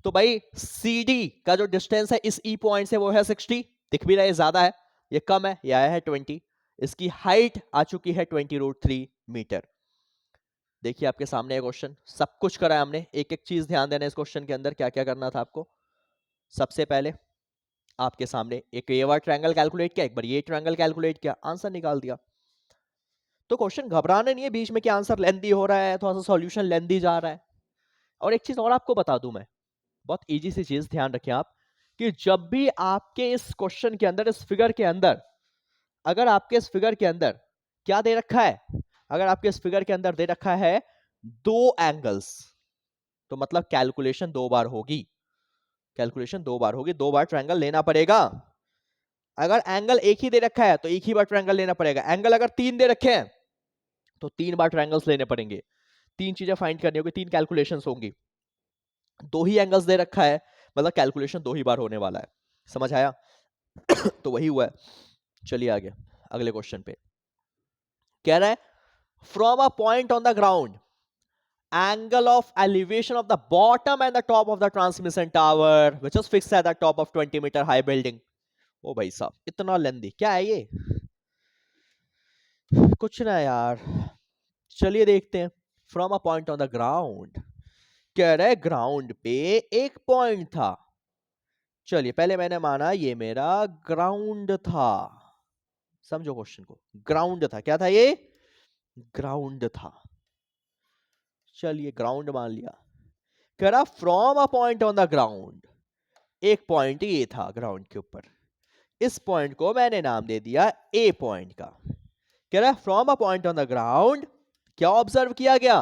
तो भाई CD का जो डिस्टेंस है इस E पॉइंट से वो है 60, दिख भी रहा है ज्यादा है, ये कम है, ये आया है 20। इसकी हाइट आ चुकी है 20√3 मीटर। देखिए आपके सामने है क्वेश्चन, सब कुछ करा है हमने, एक एक चीज ध्यान देना इस क्वेश्चन के अंदर, क्या क्या करना था आपको। सबसे पहले आपके सामने एक ये वाला ट्रायंगल कैलकुलेट किया, एक बार ये ट्रायंगल कैलकुलेट किया, आंसर निकाल दिया। तो क्वेश्चन घबराने नहीं है बीच में कि आंसर लेंदी हो रहा है, थोड़ा सा सॉल्यूशन लेंदी जा रहा है। और एक चीज और आपको बता दूं मैं, बहुत इजी सी चीज ध्यान रखें आप, कि जब भी आपके इस क्वेश्चन के अंदर, इस फिगर के अंदर, अगर आपके इस फिगर के अंदर क्या दे रखा है, अगर आपके इस फिगर के अंदर दे रखा है दो एंगल्स, तो मतलब कैलकुलेशन दो बार होगी, कैलकुलेशन दो बार होगी, दो बार ट्रायंगल लेना पड़ेगा। अगर एंगल एक ही दे रखा है तो एक ही बार ट्रायंगल लेना पड़ेगा, एंगल अगर तीन दे रखे हैं तो तीन बार ट्रायंगल्स लेने पड़ेंगे, तीन चीजें फाइंड करनी होगी, तीन कैलकुलेशंस होंगी। दो ही एंगल्स दे रखा है मतलब कैलकुलेशन दो ही बार होने वाला है। समझ आया? तो वही हुआ है। चलिए आगे अगले क्वेश्चन पे कह रहा है, from a point on the ground angle of elevation of the bottom and the top of the transmission tower which is fixed at the top of 20-meter high building। ओ भाई साहब इतना लेंदी क्या है ये, कुछ ना यार, चलिए देखते हैं। From a point on the ground, कह रहे ग्राउंड पे एक पॉइंट था। चलिए पहले मैंने माना ये मेरा ग्राउंड था, समझो क्वेश्चन को, ग्राउंड था, क्या था ये, ग्राउंड था। चलिए ग्राउंड मान लिया, कह रहा from a point on the ground, एक पॉइंट ये था ग्राउंड के ऊपर, इस पॉइंट को मैंने नाम दे दिया ए पॉइंट का। कह रहा from a point on the ground क्या ऑब्जर्व किया गया?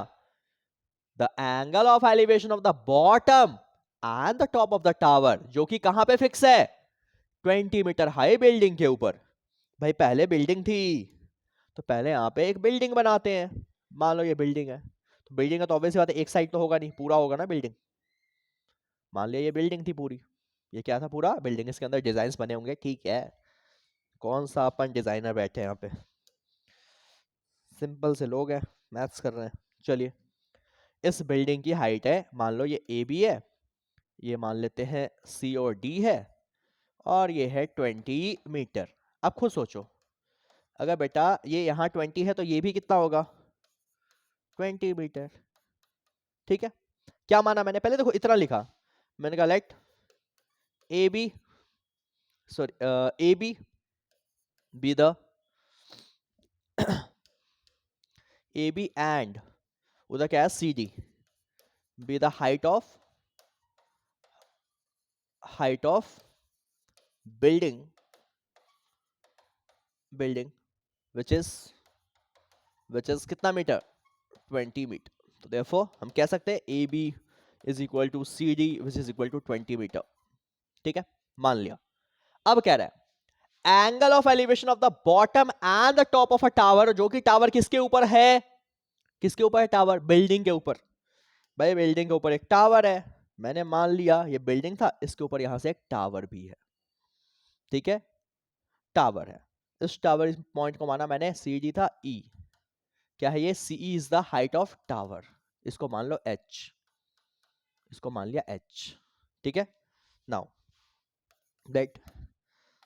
The angle of elevation of the bottom and the top of the tower, जो कि कहां पे फिक्स है? 20 मीटर हाई बिल्डिंग के ऊपर। भाई पहले बिल्डिंग थी, तो पहले यहाँ पे एक बिल्डिंग बनाते हैं। मान लो ये बिल्डिंग है, तो बिल्डिंग है तो ऑब्वियस बात है एक साइड तो होगा नहीं, पूरा होगा ना बिल्डिंग। मान लिया ये बिल्डिंग थी पूरी, ये क्या था? पूरा बिल्डिंग। इसके अंदर डिजाइन बने होंगे, ठीक है। कौन सा अपन डिजाइनर बैठे हैं यहाँ पे, सिंपल से लोग हैं, मैथ्स कर रहे हैं। चलिए, इस बिल्डिंग की हाइट है, मान लो ये ए बी है, ये मान लेते हैं सी और डी है, और ये है 20 मीटर। अब खुद सोचो, अगर बेटा ये यहाँ 20 है तो ये भी कितना होगा? 20 मीटर। ठीक है, क्या माना मैंने? पहले देखो इतना लिखा, मैंने कहा let A B, sorry A B B the A B and उधर क्या है C D be the height of building which is कितना मीटर? 20 मीटर। तो देयरफॉर हम कह सकते हैं A B is equal to C D which is equal to 20 metre. ठीक है, मान लिया। अब कह रहा है angle of elevation of the bottom and the top of a tower, जो कि टावर किसके ऊपर है? किसके ऊपर है टावर? बिल्डिंग के ऊपर। भाई बिल्डिंग के ऊपर एक टावर है, मैंने मान लिया ये बिल्डिंग था, इसके ऊपर यहां से एक टावर भी है। ठीक है, टावर है, इस टावर इस पॉइंट को माना मैंने सी डी था ई, क्या है ये? C is the height of tower, इसको मान लो एच, इसको मान लिया एच। ठीक है, now that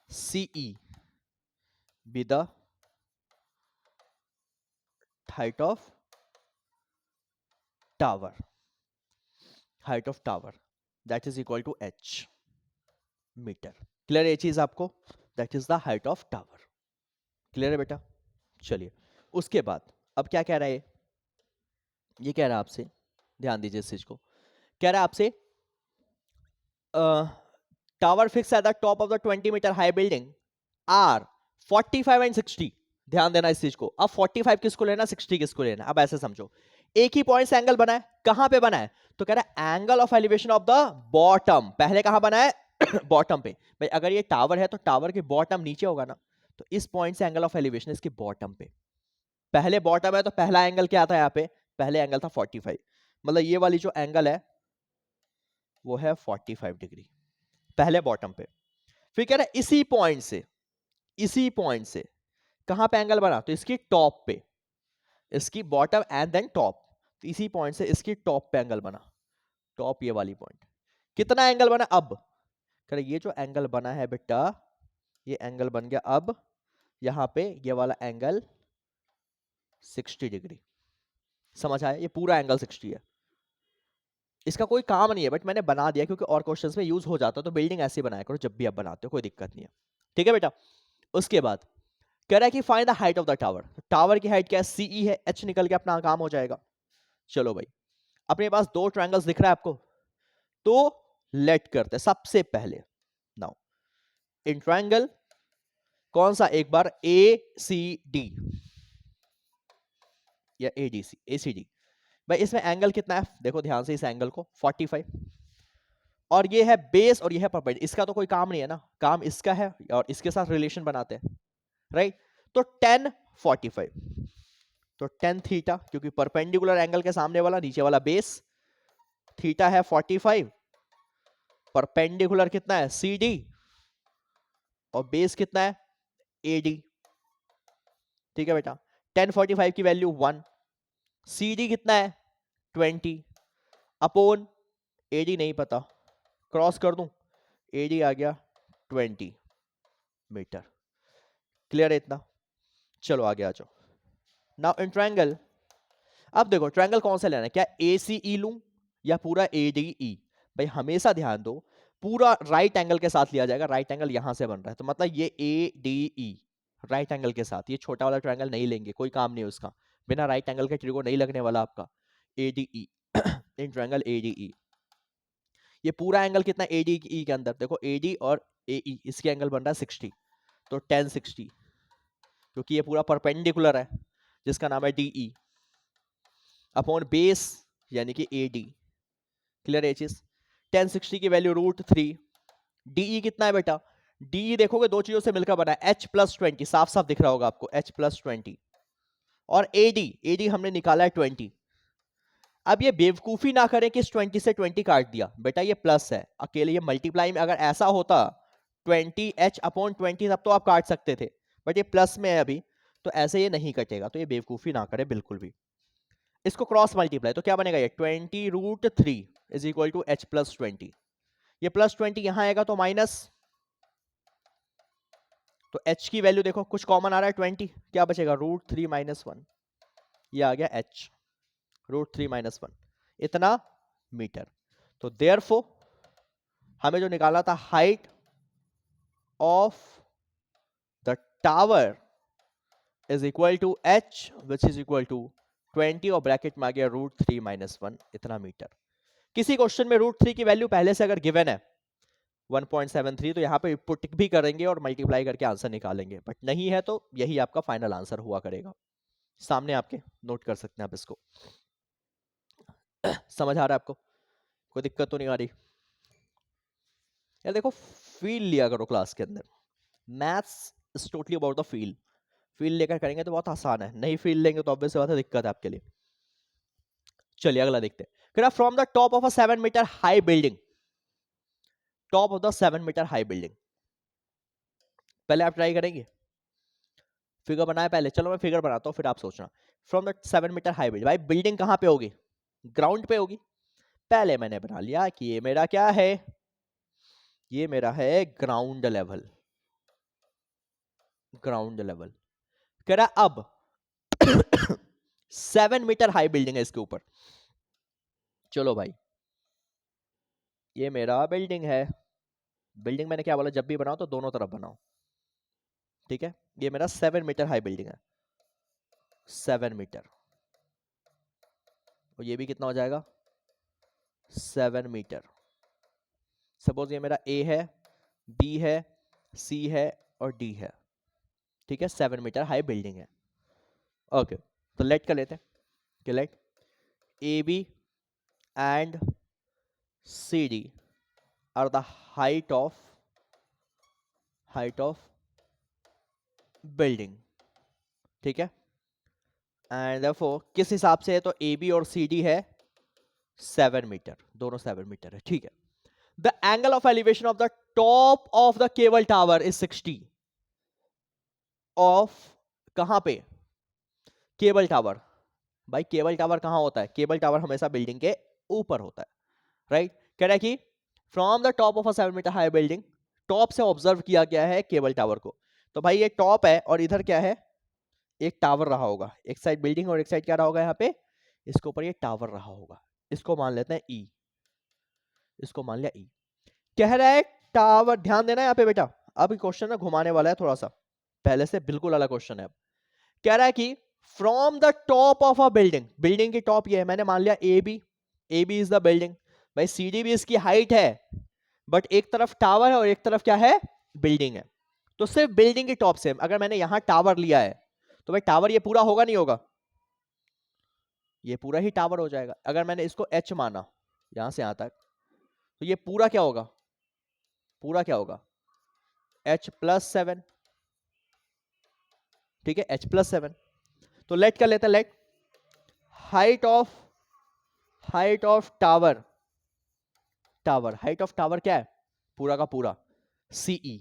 C E be the height of tower, height of tower that is equal to H metre. Clear ये चीज आपको? That is the height of tower. Clear है बेटा? चलिए, उसके बाद अब क्या कह रहा है ये कह रहा है आपसे, ध्यान दीजिए इस चीज को, कह रहा है आपसे tower fix at the top of the 20 metre high building are 45 and 60। ध्यान देना इस चीज को। अब 45 किसको लेना, 60 किसको लेना? अब ऐसे समझो, एक ही पॉइंट से एंगल बना है, कहां पे बना है? तो कह रहा है angle of elevation of the bottom, पहले कहां बना है? बॉटम पे। भाई अगर ये टावर है तो टावर के बॉटम नीचे होगा ना, तो इस पॉइंट से एंगल ऑफ एलिवेशन इसके बॉटम पे। पहले बॉटम है तो पहला एंगल क्या था यहाँ पे? पहले एंगल था 45, मतलब ये वाली जो एंगल है वो है 45 डिग्री, पहले बॉटम पे। फिर कह रहा है इसी पॉइंट से कहां पे एंगल बना? तो इसकी टॉप पे, इसकी बॉटम एंड देन टॉप, तो इसी पॉइंट से इसकी टॉप पे एंगल बना, टॉप ये वाली पॉइंट। कितना एंगल बना? अब कह रहे ये जो एंगल बना है बेटा, ये एंगल बन गया अब यहां पे ये वाला एंगल 60 डिग्री। समझ आया? ये पूरा एंगल 60 है। इसका कोई काम नहीं है, बट मैंने बना दिया क्योंकि और क्वेश्चंस में यूज हो जाता, तो बिल्डिंग ऐसे बनाया करो जब भी आप बनाते हो, कोई दिक्कत नहीं है। ठीक है बेटा, उसके बाद कह रहा है कि find the height of the tower. Tower की हाइट क्या है? सीई है, एच निकल के अपना काम हो जाएगा। चलो भाई, अपने पास दो ट्रायंगल्स दिख रहा है आपको, तो लेट करते हैं सबसे पहले। नाउ इन ट्रायंगल कौन सा? एक बार ए सी डी या एडीसी, एसीडी। भाई इसमें एंगल कितना है? देखो ध्यान से इस एंगल को, 45, और ये है बेस और ये है परपेंडिकुलर। इसका तो कोई काम नहीं है ना, काम इसका है और इसके साथ रिलेशन बनाते हैं, राइट? तो 10 45, तो 10 थीटा, क्योंकि परपेंडिकुलर एंगल के सामने वाला नीचे वाला बेस, थीटा है 45, परपेंडिकुलर कितना है? सी डी, और बेस कितना है? A D. ठीक है बेटा, 10 45 की वैल्यू 1, सी डी कितना है? 20 अपॉन ए डी नहीं पता, क्रॉस कर दूं, ए डी आ गया 20 मीटर। क्लियर है इतना? चलो आगे आ जाओ। नाउ इन ट्रायंगल, अब देखो ट्रायंगल कौन सा लेना है, क्या ए सी ई लूं या पूरा ए डी ई? भाई हमेशा ध्यान दो, पूरा राइट एंगल के साथ लिया जाएगा। राइट एंगल यहां से बन रहा है, तो मतलब ये A D E right angle के साथ, ये छोटा वाला ट्रायंगल नहीं लेंगे, कोई काम नहीं है उसका, बिना राइट एंगल के ट्रिगो नहीं लगने वाला आपका। A D E in triangle A D E, ये पूरा एंगल कितना? ए डी ई के अंदर देखो, ए डी और ए ई, इसके एंगल बन रहा है 60, तो 10 60, क्योंकि ये पूरा परपेंडिकुलर है जिसका नाम है डी ई। अपॉन बेस यानी कि AD। क्लियर है चीज? 1060 की वैल्यू √3। DE कितना है बेटा? DE देखोगे दो चीजों से मिलकर बना है, H+20, साफ साफ दिख रहा होगा आपको, H+20। और AD हमने निकाला है 20। अब ये बेवकूफी ना करें कि इस 20 से 20 काट दिया, बेटा ये प्लस है, अकेले ये मल्टीप्लाई में अगर ऐसा होता 20H/20 तब तो आप काट सकते थे, बट ये प्लस में है अभी, तो ऐसे ये नहीं कटेगा, तो ये बेवकूफी ना करे बिल्कुल भी। इसको क्रॉस मल्टीप्लाई तो क्या बनेगा, ये 20√3 इज इक्वल टू H+20। ये +20 यहां आएगा तो माइनस, तो H की वैल्यू देखो कुछ कॉमन आ रहा है 20, क्या बचेगा √3 - 1, ये आ गया H, √3 - 1 इतना मीटर। तो देयरफॉर हमें जो निकाला था height of the tower is equal to H which is equal to 20 और ब्रैकेट में आ गया √3 - 1 इतना मीटर। किसी क्वेश्चन में √3 की वैल्यू पहले से अगर गिवन है 1.73 तो यहाँ पे पुट भी करेंगे और मल्टीप्लाई करके आंसर निकालेंगे, बट नहीं है तो यही आपका फाइनल आंसर हुआ करेगा। सामने आपके नोट कर सकते हैं आप इसको। समझ आ रहा है आपको? कोई दिक्कत तो नहीं आ रही? यार देखो, फील लिया करो क्लास के अंदर, maths is totally about the feel. Feel लेकर करेंगे तो बहुत आसान है, नहीं फील लेंगे तो ऑब्वियस बात है दिक्कत है आपके लिए। चलिए अगला देखते हैं। From the top of a 7 metre high building, top of the 7 metre high building, पहले आप ट्राई करेंगे, फिगर बनाए पहले, चलो मैं फिगर बनाता हूँ फिर आप सोचना। From the 7 metre high building, भाई बिल्डिंग कहाँ पे होगी? ग्राउंड पे होगी। पहले मैंने बना लिया कि ये मेरा क्या है, ये मेरा है ग्राउंड लेवल। ग्राउंड लेवल कह रहा अब 7 मीटर हाई बिल्डिंग है इसके ऊपर। चलो भाई ये मेरा बिल्डिंग है, बिल्डिंग मैंने क्या बोला, जब भी बनाओ तो दोनों तरफ बनाओ, ठीक है? ये मेरा 7 मीटर हाई बिल्डिंग है, 7 मीटर, और ये भी कितना हो जाएगा 7 मीटर। सपोज ये मेरा A है, B है, C है और D है, ठीक है? 7 मीटर हाई बिल्डिंग है। ओके, तो लेट कर लेते हैं कि late AB and CD are the height of building, ठीक है? एंड therefore किस हिसाब से है, तो AB और CD है 7 मीटर, दोनों 7 मीटर है, ठीक है? The angle of elevation of the top of the cable tower is 60 of, कहां पे? Cable tower. भाई केबल टावर कहां होता है? केबल टावर हमेशा बिल्डिंग के ऊपर होता है, राइट? कह रहा है कि from the top of a 7 metre high building, top से ऑब्जर्व किया गया है केबल टावर को। तो भाई ये टॉप है और इधर क्या है, एक टावर रहा होगा, एक साइड बिल्डिंग और एक साइड क्या रहा होगा, यहाँ पे इसके ऊपर ये टावर रहा होगा, इसको मान लेते हैं E, इसको मान लिया E। कह रहा है टावर, ध्यान देना यहाँ पे बेटा, अब क्वेश्चन ना घुमाने वाला है थोड़ा सा, पहले से बिल्कुल अलग क्वेश्चन है। अब कह रहा है कि from the top of a building, building की टॉप ये है, मैंने मान लिया A B is the building, भाई CD भी इसकी हाइट है, बट एक तरफ टावर है और एक तरफ क्या है, बिल्डिंग है। तो सिर्फ बिल्डिंग की टॉप से अगर मैंने यहां टावर लिया है तो भाई टावर ये पूरा होगा नहीं होगा, ये पूरा ही टावर हो जाएगा। अगर मैंने इसको H माना यहां से यहां तक, तो ये पूरा क्या होगा, पूरा क्या होगा H+7, ठीक है? H+7। तो लेट कर लेते हैं, let height of tower, height of tower क्या है, पूरा का पूरा CE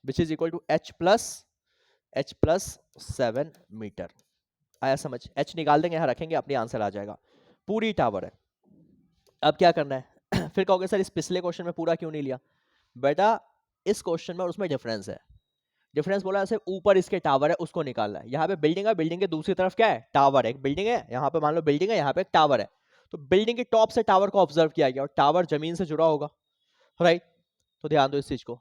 which is equal to H+7 metre. आया समझ? H निकाल देंगे, यहां रखेंगे, अपनी आंसर आ जाएगा। पूरी टावर है। अब क्या करना है फिर कहोगे सर इस पिछले क्वेश्चन में पूरा क्यों नहीं लिया? बेटा इस क्वेश्चन में और उसमें डिफरेंस है। डिफरेंस बोला है, सिर्फ ऊपर इसके टावर है उसको निकालना है। यहाँ पे बिल्डिंग है, बिल्डिंग के दूसरी तरफ क्या है, टावर है। एक बिल्डिंग है यहाँ पे, मान लो बिल्डिंग है, यहाँ पे एक टावर है, तो बिल्डिंग के टॉप से टावर को ऑब्जर्व किया गया और टावर जमीन से जुड़ा होगा, राइट? तो ध्यान दो इस चीज को।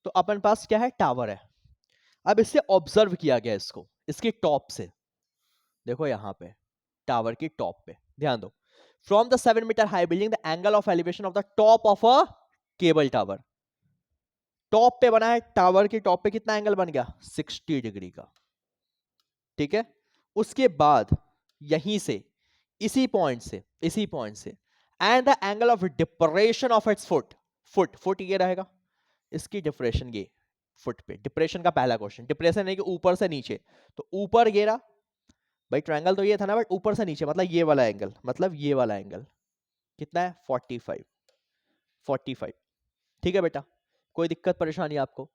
तो अपन पास क्या है, टावर है। अब इससे ऑब्जर्व किया गया इसको, इसकी टॉप से, देखो यहाँ पे टावर की टॉप पे ध्यान दो। From the 7 metre high building the angle of elevation of the top of a cable tower, top पे बना है, टावर की टॉप पे कितना एंगल बन गया, 60 डिग्री का, ठीक है? उसके बाद यहीं से, इसी पॉइंट से and the angle of depression of its foot, foot ये रहेगा, इसकी डिप्रेशन ये फुट पे, डिप्रेशन का पहला क्वेश्चन, डिप्रेशन है कि ऊपर से नीचे, तो ऊपर ये रहा भाई, ट्रायंगल तो ये था ना, बट ऊपर से नीचे मतलब ये वाला एंगल, मतलब ये वाला एंगल कितना है 45, 45। ठीक है बेटा, कोई दिक्कत परेशानी आपको?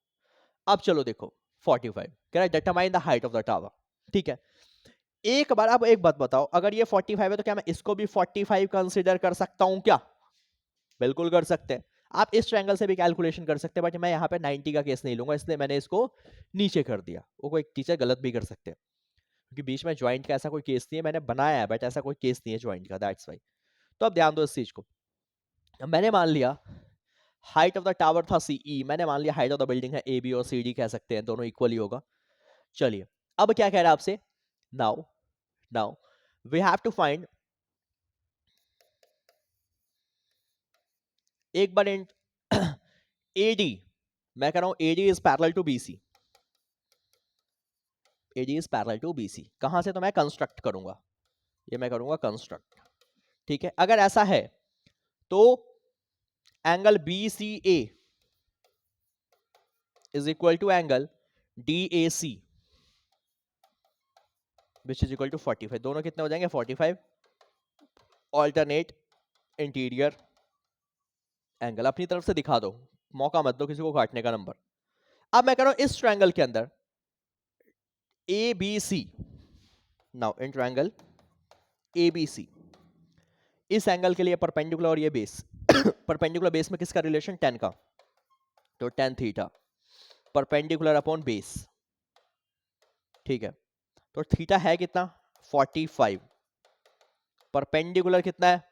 अब चलो देखो 45 कह रहा है determine the height of the tower. ठीक है, एक बार अब एक बात बताओ, अगर ये 45 है तो क्या मैं इसको भी 45 कंसीडर कर सकता हूं क्या? बिल्कुल कर सकते हैं। आप इस ट्रायंगल से भी कैलकुलेशन कर सकते हैं, बट मैं यहाँ पे 90 का केस नहीं लूंगा, इसलिए मैंने इसको नीचे कर दिया। वो कोई टीचर गलत भी कर सकते हैं, क्योंकि बीच में ज्वाइंट का ऐसा कोई केस नहीं है, मैंने बनाया है बट ऐसा कोई केस नहीं है ज्वाइंट का, दैट्स वाई। तो अब ध्यान दो इस चीज को, मैंने मान लिया हाइट ऑफ द टावर था सीई, मैंने मान लिया हाइट ऑफ द बिल्डिंग है ए बी और सी डी कह सकते हैं, दोनों इक्वली होगा। चलिए अब क्या कह रहा है आपसे, now now we have to find, एक बार एडी, मैं कह रहा हूं AD is parallel to BC, AD is parallel to BC, कहां से? तो मैं कंस्ट्रक्ट करूंगा, ये मैं करूंगा कंस्ट्रक्ट। ठीक है, अगर ऐसा है तो angle B C A is equal to angle D A C which is equal to 45, दोनों कितने हो जाएंगे 45, ऑल्टरनेट इंटीरियर एंगल, अपनी तरफ से दिखा दो, मौका मत दो किसी को काटने का नंबर। अब मैं कह रहा हूं इस ट्रायंगल के अंदर A B C, now in triangle A B C, इस एंगल के लिए परपेंडिकुलर और ये बेस परपेंडिकुलर बेस में किसका रिलेशन 10 का, तो tan theta perpendicular upon base. ठीक है, तो थीटा है कितना 45, परपेंडिकुलर कितना है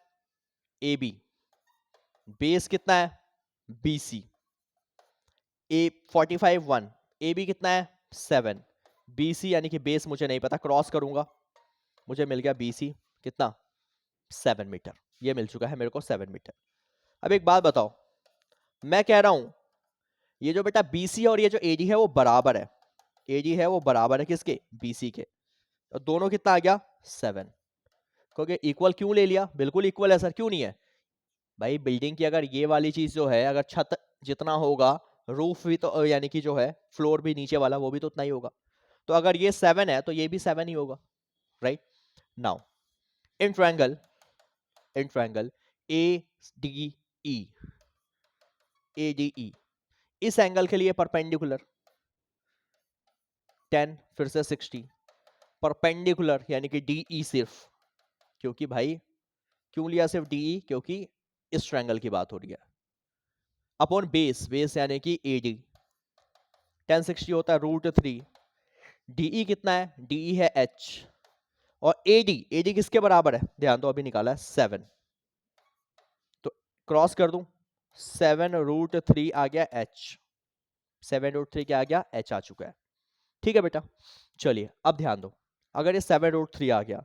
ए बी, बेस कितना है बी सी, ए 45 1, ए बी कितना है 7, बी सी यानी कि बेस मुझे नहीं पता, क्रॉस करूंगा मुझे मिल गया बी सी कितना 7 मीटर, ये मिल चुका है मेरे को 7 मीटर। अब एक बात बताओ, मैं कह रहा हूं ये जो बेटा बीसी और ये जो एडी है वो बराबर है, एडी है वो बराबर है किसके, बीसी के, तो दोनों कितना आ गया 7। क्योंकि इक्वल क्यों ले लिया, बिल्कुल इक्वल है सर, क्यों नहीं है भाई, बिल्डिंग की अगर ये वाली चीज जो है, अगर छत जितना होगा रूफ भी तो यानी कि जो है फ्लोर भी नीचे वाला वो भी तो उतना ही होगा, तो अगर ये 7 है तो ये भी 7 ही होगा, right. Now in triangle, in triangle A D E, A D E, इस एंगल के लिए परपेंडिकुलर 10 फिर से 60, परपेंडिकुलर यानी कि डीई सिर्फ, क्योंकि भाई क्यों लिया सिर्फ डीई, क्योंकि इस ट्रायंगल की बात हो रही है, अपॉन बेस, बेस यानी कि एडी, 1060 होता है √3, डीई कितना है, डीई है एच, और एडी, एडी किसके बराबर है, ध्यान दो अभी निकाला है 7, तो क्रॉस कर दूं 7√3 आ गया एच, 7√3 क्या आ गया एच आ चुका है। ठीक है बेटा, चलिए अब ध्यान दो, अगर ये 7√3 आ गया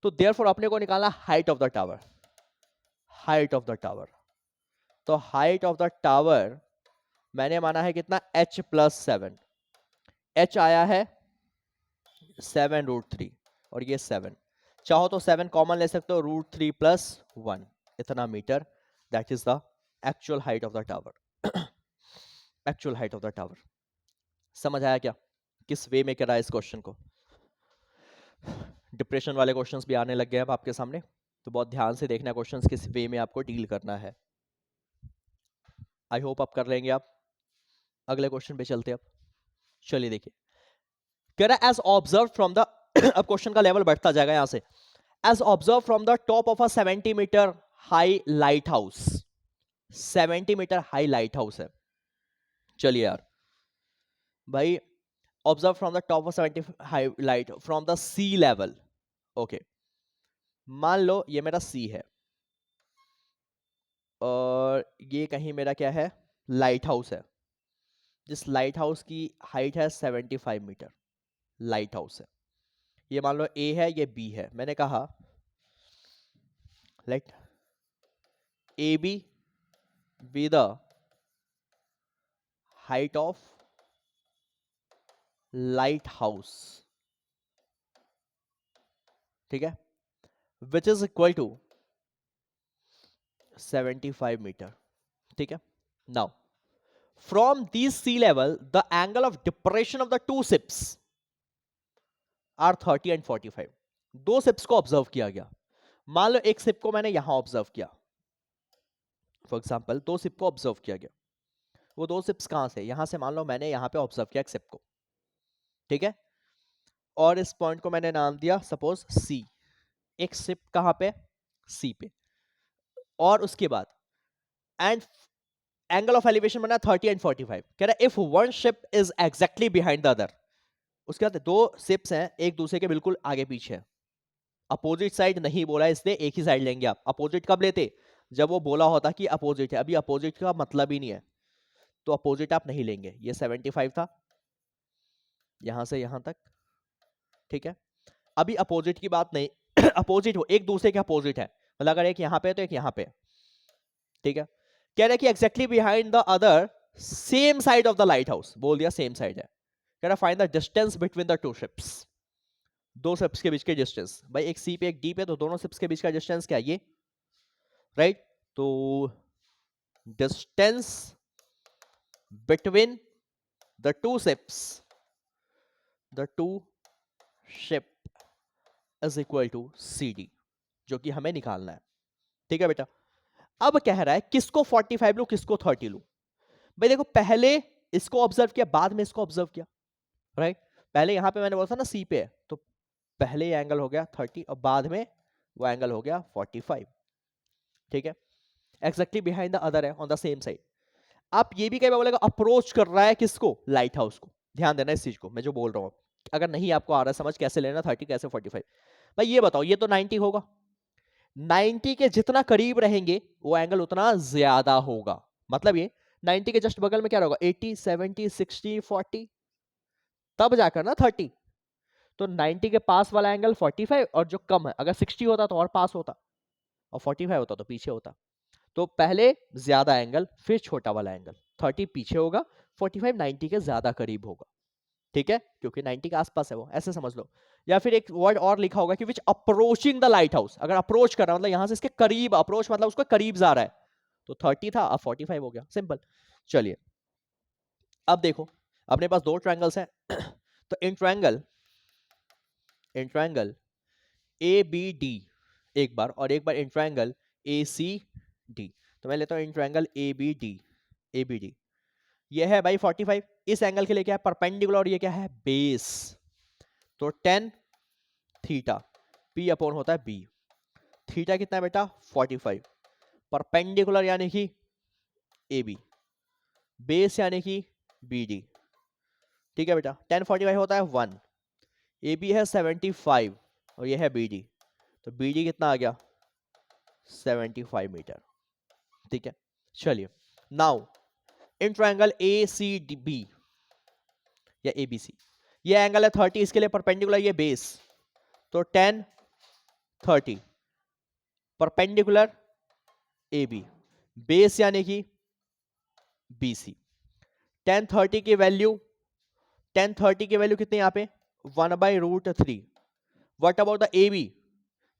तो देयरफॉर अपने को निकालना height of the tower, height of the tower, तो हाइट ऑफ द टावर मैंने माना है कितना h+7, h आया है 7√3 और ये 7, चाहो तो 7 कॉमन ले सकते हो, √3 + 1 इतना metre, that is the actual height of the tower, actual height of the tower. समझ आया क्या किस वे में करा इस क्वेश्चन को? डिप्रेशन वाले क्वेश्चंस भी आने लग गए अब आपके सामने, तो बहुत ध्यान से देखना क्वेश्चंस किस वे में आपको डील करना है। आई होप आप कर लेंगे आप। अगले क्वेश्चन पे चलते हैं अब, चलिए देखिए, कह रहा है एज ऑब्जर्व फ्रॉम द अब क्वेश्चन का लेवल बढ़ता जाएगा यहां से, as observe from the top of a 70 metre high lighthouse, 70 metre high lighthouse है। चलिए यार भाई, observe from the top of 70 high light from the sea level, okay, मान लो ये मेरा सी है और ये कहीं मेरा क्या है लाइट हाउस है, जिस लाइट हाउस की हाइट है 75 मीटर, लाइट हाउस है, ये मान लो ए है ये बी है, मैंने कहा let A B B the height of lighthouse, ठीक है, which is equal to 75 metre. ठीक है, now from this sea level the angle of depression of the two ships are 30 and 45। दो शिप्स को ऑब्जर्व किया गया। मान लो एक शिप को मैंने यहां ऑब्जर्व किया, फॉर एग्जाम्पल दो शिप को ऑब्जर्व किया गया। वो दो शिप्स कहां से, यहां से मान लो मैंने यहां पे ऑब्जर्व किया एक शिप को, ठीक है, और इस पॉइंट को मैंने नाम दिया सपोज सी। एक शिप कहां पे, सी पे, और उसके बाद एंड एंगल ऑफ एलिवेशन बना 30 एंड 45। कह रहा है if one ship is exactly behind the other. उसके बाद दो शिप्स हैं एक दूसरे के बिल्कुल आगे पीछे, अपोजिट साइड नहीं बोला इसलिए एक ही साइड लेंगे आप। अपोजिट कब लेते, जब वो बोला होता कि अपोजिट है, अभी अपोजिट का मतलब ही नहीं है तो अपोजिट आप नहीं लेंगे। ये 75 था यहां से यहां तक, ठीक है, अभी अपोजिट की बात नहीं अपोजिट वो एक दूसरे के अपोजिट है, मतलब अगर एक यहां पे है तो एक यहां पे, ठीक है। कह रहा है कि exactly behind the other same side of the light house, बोल दिया सेम साइड है। कह रहा find the distance between the two ships, दो शिप्स के बीच के डिस्टेंस। भाई एक सी पे एक डी पे, तो दोनों शिप्स के बीच का डिस्टेंस क्या है, ये राइट। तो distance between the two ships, the two ship is equal to C D, जो कि हमें निकालना है, ठीक है बेटा। अब कह रहा है किसको 45 लू किसको 30 लू। भाई देखो पहले इसको ऑब्जर्व किया बाद में इसको ऑब्जर्व किया, राइट। पहले यहां पे मैंने बोला था ना सी पे है, तो पहले एंगल हो गया 30 और बाद में वो एंगल हो गया 45, ठीक है। एग्जैक्टली बिहाइंड द अदर है ऑन द सेम साइड। आप ये भी कई बार बोलेगा अप्रोच कर रहा है किसको, लाइट हाउस को। ध्यान देना इस चीज को मैं जो बोल रहा हूं, अगर नहीं आपको आ रहा है समझ कैसे लेना 30 कैसे 45। भाई ये बताओ ये तो 90 होगा, 90 के जितना करीब रहेंगे वो एंगल उतना ज्यादा होगा। मतलब ये 90 के जस्ट बगल में क्या होगा 80 70 60 40, तब जाकर ना 30। तो 90 के पास वाला एंगल 45 और जो कम है, अगर 60 होता तो और पास होता और 45 होता तो पीछे होता। तो पहले ज्यादा एंगल फिर छोटा वाला एंगल, 30 पीछे होगा 45 90 के ज्यादा करीब होगा, ठीक है, क्योंकि 90 के आसपास है वो, ऐसे समझ लो। या फिर एक वर्ड और लिखा होगा कि विच अप्रोचिंग द लाइट हाउस, अगर अप्रोच कर रहा मतलब यहां से इसके करीब, अप्रोच मतलब उसको करीब जा रहा है, तो 30 था अब 45 हो गया, सिंपल। चलिए अब देखो अपने पास दो ट्रायंगल्स हैं तो in triangle A B D एक बार, और एक बार इन ट्रायंगल ए सी डी। तो मैं लेता हूं in triangle A B D. ये है भाई 45, इस एंगल के लिए क्या है परपेंडिकुलर, और ये क्या है बेस। तो 10 थीटा पी अपॉन होता है बी। थीटा कितना है बेटा 45, परपेंडिकुलर यानी कि ए बी, बेस यानी कि बी डी, ठीक है बेटा। 10 45 होता है 1, ए बी है 75 और ये है बी डी, तो बी डी कितना आ गया 75 मीटर, ठीक है। चलिए now in triangle A C D B या ए बी सी, ये एंगल है 30, इसके लिए परपेंडिकुलर ये बेस, तो 10 30 परपेंडिकुलर ए बी, बेस यानी कि बी सी। 10 30 की वैल्यू, 10 30 की वैल्यू कितनी यहाँ पे 1/√3। What about the A B,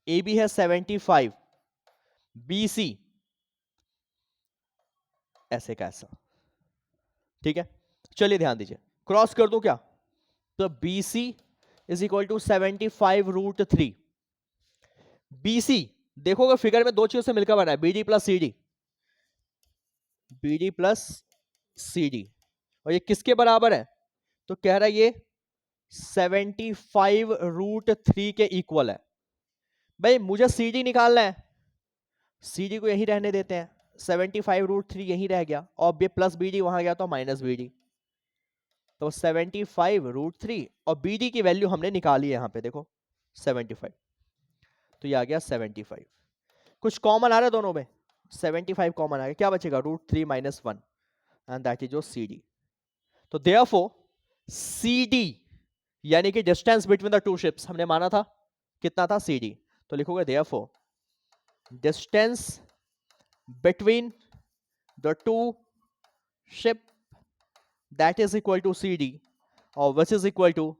A B है 75, बी सी ऐसे कैसा, ठीक है। चलिए ध्यान दीजिए क्रॉस कर दूं क्या, तो B C is equal to 75√3। B C देखोगे फिगर में दो चीजों से मिलकर बना है, B D plus C D, B D plus C D, और ये किसके बराबर है, तो कह रहा है ये 75√3 के इक्वल है। भाई मुझे सी डी निकालना है, सी डी को यहीं रहने देते हैं, 75√3 यहीं रह गया, और ये प्लस बी डी वहां गया तो माइनस बी डी, तो 75√3 और बी डी की वैल्यू हमने निकाली है यहां पे देखो 75, तो ये आ गया 75। कुछ कॉमन आ रहा है दोनों में, 75 कॉमन आ गया, क्या बचेगा √3 - 1 and that is your C D. तो देयरफॉर सी डी यानी कि distance between the two ships हमने माना था कितना था सी डी, तो लिखोगे therefore distance between the two ship that is equal to CD, or which is equal to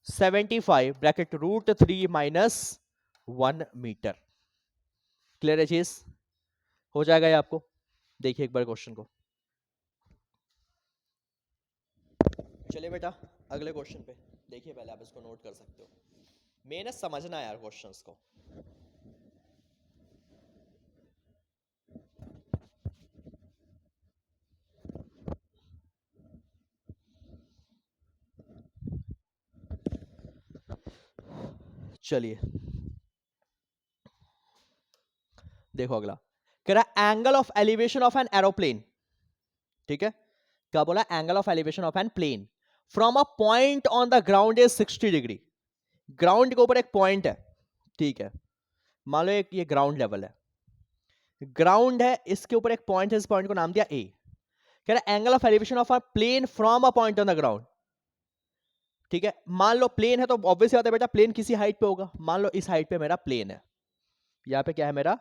75 bracket √3 - 1 meter। Clear है चीज? हो जाएगा ये आपको? देखिए एक बार क्वेश्चन को। चलिए बेटा अगले क्वेश्चन पे देखिए, पहले आप इसको नोट कर सकते हो, मेहनत समझना यार क्वेश्चंस को। चलिए देखो अगला, कह रहा angle of elevation of an aeroplane. ठीक है, क्या बोला? Angle of elevation of an plane from a point on the ground is 60 degree. Ground के ऊपर एक पॉइंट है, ठीक है, मान लो एक ये ग्राउंड लेवल है, ग्राउंड है, इसके ऊपर एक पॉइंट है, इस पॉइंट को नाम दिया ए। कह रहा angle of elevation of a plane from a point on the ground. ठीक है, मान लो प्लेन है तो ऑब्वियस बात है बेटा, प्लेन किसी हाइट पे होगा। मान लो इस हाइट पे मेरा प्लेन है, यहाँ पे क्या है मेरा,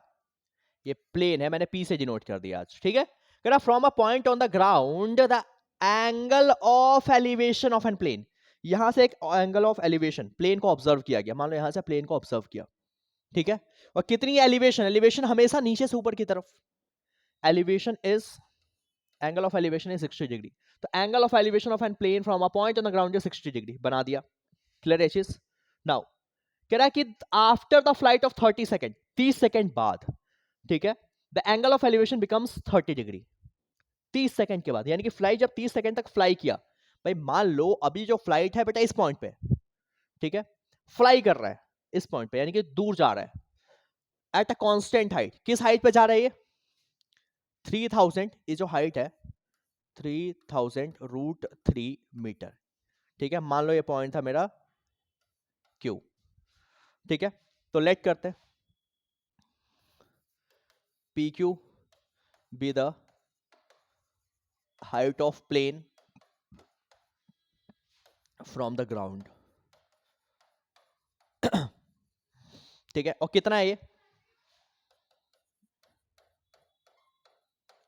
ये प्लेन है, मैंने पी से डिनोट कर दिया आज। ठीक है, कह रहा from a point on the ground the angle of elevation of an plane. यहां से एक एंगल ऑफ एलिवेशन प्लेन को ऑब्जर्व किया गया, मान लो यहां से प्लेन को ऑब्जर्व किया। ठीक है, और कितनी एलिवेशन? एलिवेशन हमेशा नीचे से ऊपर की तरफ। Elevation is, angle of elevation is 60 degree. तो angle of elevation of an plane from a point on the ground is 60 degree, बना दिया। क्लियर है चीज? नाउ कह रहा है कि after the flight of 30 second, 30 second बाद, ठीक है, the angle of elevation becomes 30 degree. 30 second के बाद, यानी कि फ्लाइट जब 30 सेकंड तक फ्लाई किया, भाई मान लो अभी जो फ्लाइट है बेटा इस पॉइंट पे, ठीक है, फ्लाई कर रहा है इस पॉइंट पे, यानी कि दूर जा रहा है एट अ कांस्टेंट हाइट। किस हाइट पे जा रहा है ये? 3000, ये जो हाइट है 3000√3 मीटर। ठीक है, मान लो ये पॉइंट था मेरा क्यू। ठीक है, तो लेट करते हैं P Q be the height of plane from the ground. ठीक है, और कितना है ये?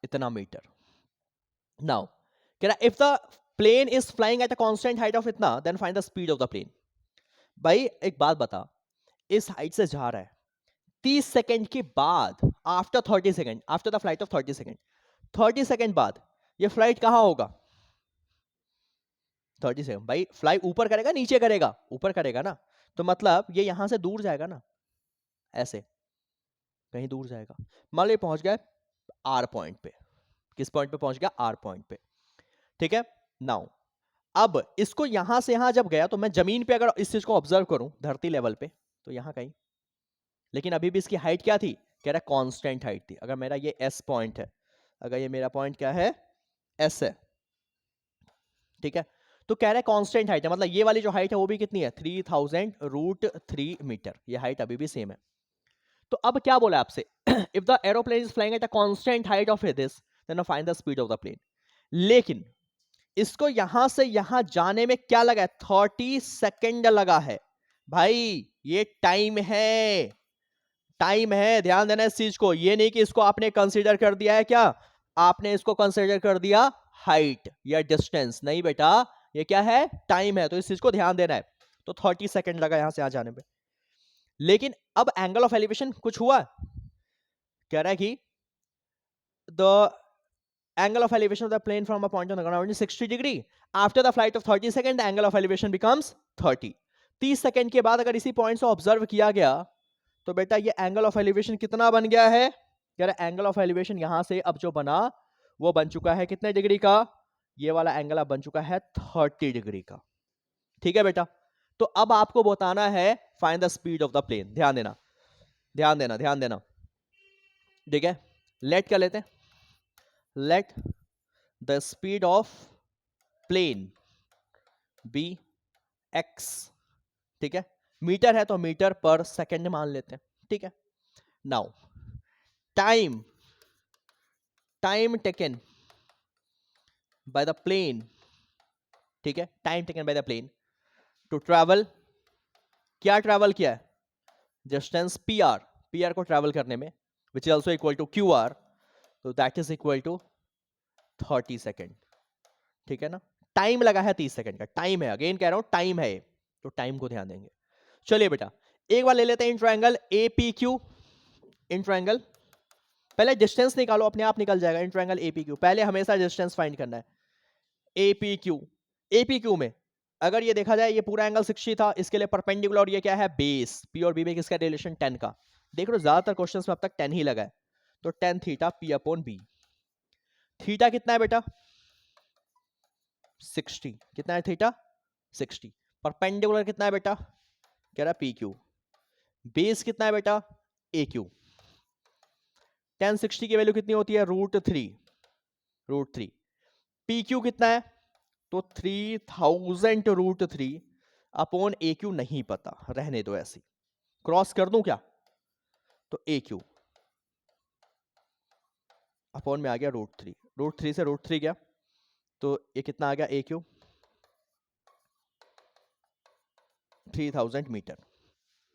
इतना मीटर। नाउ कह रहा if the plane is flying at a constant height of इतना, then find the speed of the plane. भाई एक बात बता, इस हाइट से जा रहा है, 30 सेकंड के बाद, after 30 second, after the flight of 30 second, 30 second बाद ये फ्लाइट कहां होगा? 30 सेकंड, भाई फ्लाई ऊपर करेगा नीचे करेगा? ऊपर करेगा ना, तो मतलब ये यहां से दूर जाएगा ना, ऐसे कहीं दूर जाएगा। मान लो ये पहुंच गया आर पॉइंट पे। किस पॉइंट पे पहुंच गया? आर पॉइंट पे। ठीक है, नाउ अब इसको यहां से यहां जब गया, तो मैं जमीन पे अगर इस चीज को ऑब्जर्व करूं धरती लेवल पे, तो यहां कहीं, लेकिन अभी भी इसकी हाइट क्या थी? कह रहा कांस्टेंट हाइट थी। अगर मेरा ये एस पॉइंट है, अगर ये मेरा पॉइंट क्या है? एस है। ठीक है, तो कह रहा है कांस्टेंट हाइट है, मतलब ये वाली जो हाइट है वो भी कितनी है? 3000√3 मीटर। ये हाइट अभी भी सेम है। तो अब क्या बोला आपसे? If the aeroplane is flying at a constant height of this, then find the speed of the plane. लेकिन इसको यहां से यहां जाने में क्या लगा है? 30 सेकेंड लगा है। भाई ये टाइम है, टाइम है, ध्यान देना इस चीज को। ये नहीं कि इसको आपने कंसीडर कर दिया है, क्या आपने इसको कंसीडर कर दिया हाइट या डिस्टेंस? नहीं बेटा, ये क्या है? टाइम है। तो इस चीज को ध्यान देना है। तो 30 सेकेंड लगा यहां से यहां जाने में। लेकिन अब एंगल ऑफ एलिवेशन कुछ हुआ, कह रहा है कि the angle of elevation of the plane from a point on the ground is 60 degree. After the flight of 30 seconds, the angle of elevation becomes 30. 30 second के बाद अगर इसी पॉइंट से ऑब्जर्व किया गया, तो बेटा ये एंगल ऑफ एलिवेशन कितना बन गया है? कह रहा एंगल ऑफ एलिवेशन यहां से अब जो बना वो बन चुका है कितने डिग्री का? ये वाला एंगल अब बन चुका है 30 डिग्री का। ठीक है बेटा, तो अब आपको बताना है find the speed of the plane. ध्यान देना, ध्यान देना, ध्यान देना। ठीक है, लेट कर लेते हैं। Let the speed of plane be X. ठीक है, मीटर है तो मीटर पर सेकेंड मान लेते हैं। ठीक है, now time, time taken by the plane, ठीक है, time taken by the plane to travel, क्या ट्रैवल किया है? Distance P R, P R को ट्रैवल करने में, which is also equal to Q R, तो that is equal to 30 second. ठीक है ना, टाइम लगा है 30 सेकेंड का, टाइम है, अगेन कह रहा हूं टाइम है, तो टाइम को ध्यान देंगे। चलिए बेटा एक बार ले लेते हैं triangle A P Q. In triangle, पहले डिस्टेंस निकालो, अपने आप निकल जाएगा। इन ट्रायंगल एपीक्यू, पहले हमेशा डिस्टेंस फाइंड करना है। एपीक्यू, एपीक्यू में अगर ये देखा जाए, ये पूरा एंगल 60 था, इसके लिए परपेंडिकुलर, और ये क्या है बेस, पी और बी में किसका रिलेशन 10 का। देख लो ज्यादातर क्वेश्चंस में अब तक 10 ही लगा है, तो 10 theta P upon B. Theta कितना है बेटा 60, कितना है थीटा 60। परपेंडिकुलर कितना है बेटा, कह रहा पी क्यू। बेस कितना है बेटा ए क्यू। 1060 की वैल्यू कितनी होती है √3, √3। पी क्यू कितना है तो 3000 √3 अपॉन ए क्यू नहीं पता, रहने दो ऐसी। क्रॉस कर दूं क्या, तो ए क्यू अपॉन में आ गया √3, √3 से √3 गया, तो ये कितना आ गया ए क्यू 3000 मीटर,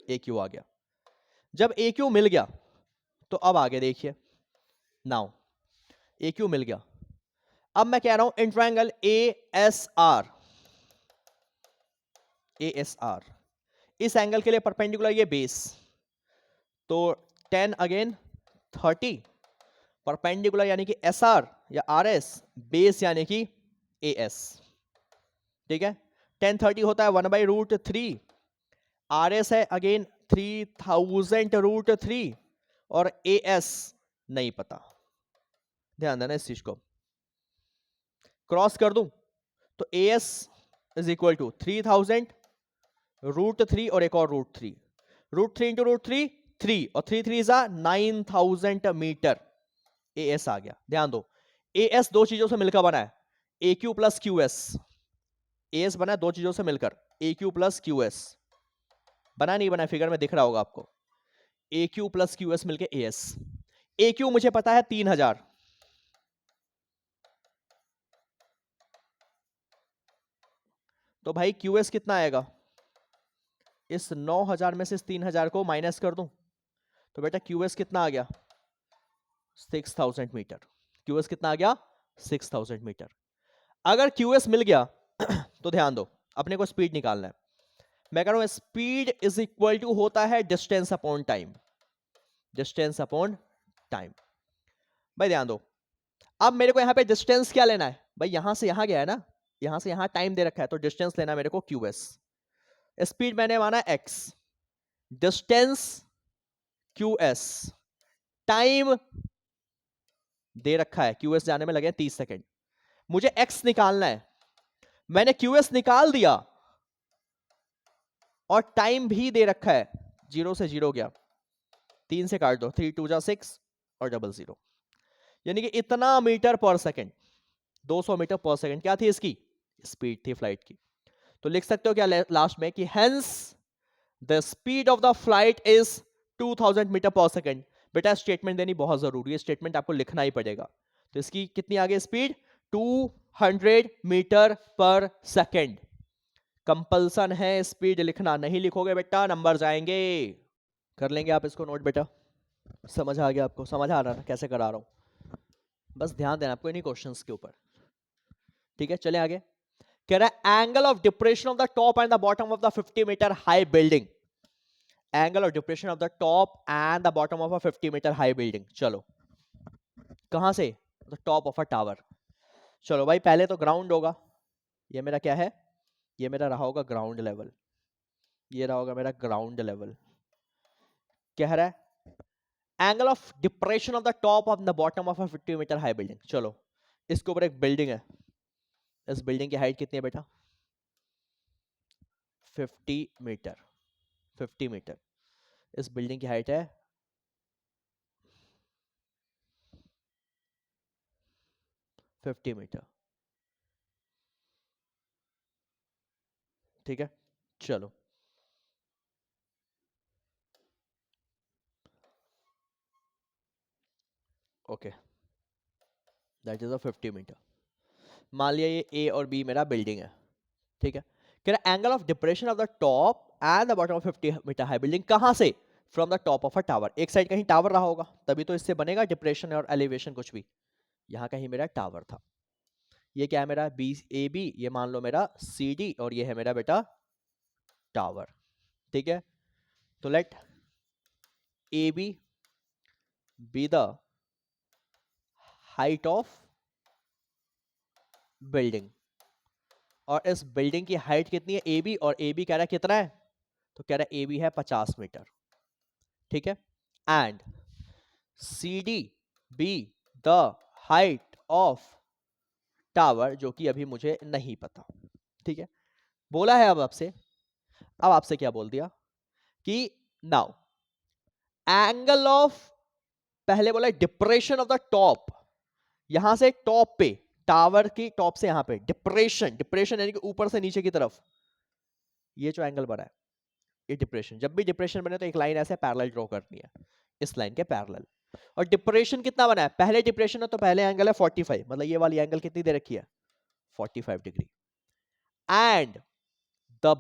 ए क्यू आ गया। जब ए क्यू मिल गया तो अब आगे देखिए, नाउ ए क्यू मिल गया, अब मैं कह रहा हूं in triangle A S R, A S R, इस एंगल के लिए परपेंडिकुलर ये बेस, तो 10 अगेन 30, परपेंडिकुलर यानी कि एस आर या आर एस, बेस यानी कि ए एस। ठीक है, 1030 होता है 1/√3, आर एस है अगेन 3000 √3, और ए एस नहीं पता, ध्यान देना इस चीज को। क्रॉस कर दूं तो A S is equal to 3000 √3 और एक और √3, √3 इंटू √3 3, और 3 3 जा 9000 मीटर, ए एस आ गया। ध्यान दो ए एस दो चीजों से मिलकर बना है, A Q plus Q S, A S बना है दो चीजों से मिलकर, A Q plus Q S, बना नहीं बना फिगर में दिख रहा होगा आपको, A Q plus Q S मिलकर ए एस। ए क्यू मुझे पता है 3000, तो भाई क्यू एस कितना आएगा, इस 9000 में से इस 3000 को माइनस कर दूं तो बेटा क्यू एस कितना आ गया 6000 मीटर, क्यू एस कितना आ गया 6000 मीटर। अगर क्यू एस मिल गया तो ध्यान दो अपने को स्पीड निकालना है। मैं कह रहा हूं स्पीड इज इक्वल टू होता है distance upon time, distance upon time. भाई ध्यान दो, अब मेरे को यहां पे डिस्टेंस क्या लेना है, भाई यहां से यहां गया है ना, यहां से यहां टाइम दे रखा है, तो डिस्टेंस लेना है मेरे को क्यू एस। स्पीड मैंने माना X, distance Q S, time दे रखा है क्यू एस जाने में लगे 30 सेकेंड, मुझे एक्स निकालना है। मैंने क्यू एस निकाल दिया और टाइम भी दे रखा है, 0 से 0 गया, 3 से काट दो, 3 2 जा 6 और 00, यानी कि इतना metre per second, 200 metre per second क्या थी इसकी स्पीड थी फ्लाइट की। तो लिख सकते हो क्या लास्ट में कि hence the speed of the flight is 2000 metre per second. बेटा स्टेटमेंट देनी बहुत जरूरी है, स्टेटमेंट आपको लिखना ही पड़ेगा। तो इसकी कितनी आगे speed 200 metre per second, compulsion है स्पीड लिखना, नहीं लिखोगे बेटा नंबर जाएंगे। कर लेंगे आप इसको नोट बेटा, समझ आ गया आपको, समझ आ रहा ना कैसे करा रहा हूं, बस ध्यान देना आपको इन्हीं क्वेश्चंस के ऊपर। ठीक है चले आगे, कह रहा है angle of depression of the top and the bottom of the 50 metre high building, angle of depression of the top and the bottom of a 50 metre high building. चलो कहां से, the top of a tower. चलो भाई पहले तो ग्राउंड होगा, ये मेरा क्या है, ये मेरा रहा होगा ग्राउंड लेवल, ये रहा होगा मेरा ग्राउंड लेवल। कह रहा है angle of depression of the top of the bottom of a 50 metre high building. चलो इसके ऊपर एक बिल्डिंग है, इस बिल्डिंग की हाइट कितनी है बेटा 50 मीटर, 50 मीटर, इस बिल्डिंग की हाइट है 50 मीटर। ठीक है चलो okay, that is a 50 metre. मान लिया ये ए और बी मेरा बिल्डिंग है। ठीक है, कह रहा angle of depression of the top and the bottom of 50 metre high building, कहां से, from the top of a tower. एक साइड कहीं टावर रहा होगा तभी तो इससे बनेगा डिप्रेशन और एलिवेशन कुछ भी, यहां कहीं मेरा टावर था। ये क्या है मेरा बी ए बी, ये मान लो मेरा सी डी, और ये है मेरा बेटा टावर। ठीक है, तो let A B B the height of building, और इस बिल्डिंग की हाइट कितनी है ए बी, और ए बी कह रहा है कितना है, तो कह रहा है ए बी है 50 मीटर, ठीक है। And C D be the height of tower, जो कि अभी मुझे नहीं पता, ठीक है। बोला है अब आपसे क्या बोल दिया कि नाउ एंगल ऑफ, पहले बोला डिप्रेशन ऑफ द टॉप, यहां से टॉप पे, टावर की टॉप से यहां पे डिप्रेशन, डिप्रेशन यानी कि ऊपर से नीचे की तरफ, ये जो एंगल बना है ये डिप्रेशन, जब भी डिप्रेशन बने तो एक लाइन ऐसे पैरेलल ड्रॉ करनी है, इस लाइन के पैरेलल। और डिप्रेशन कितना बना है, पहले डिप्रेशन है तो पहले एंगल है 45, मतलब ये वाली एंगल कितनी दे रखी है 45 डिग्री। एंड द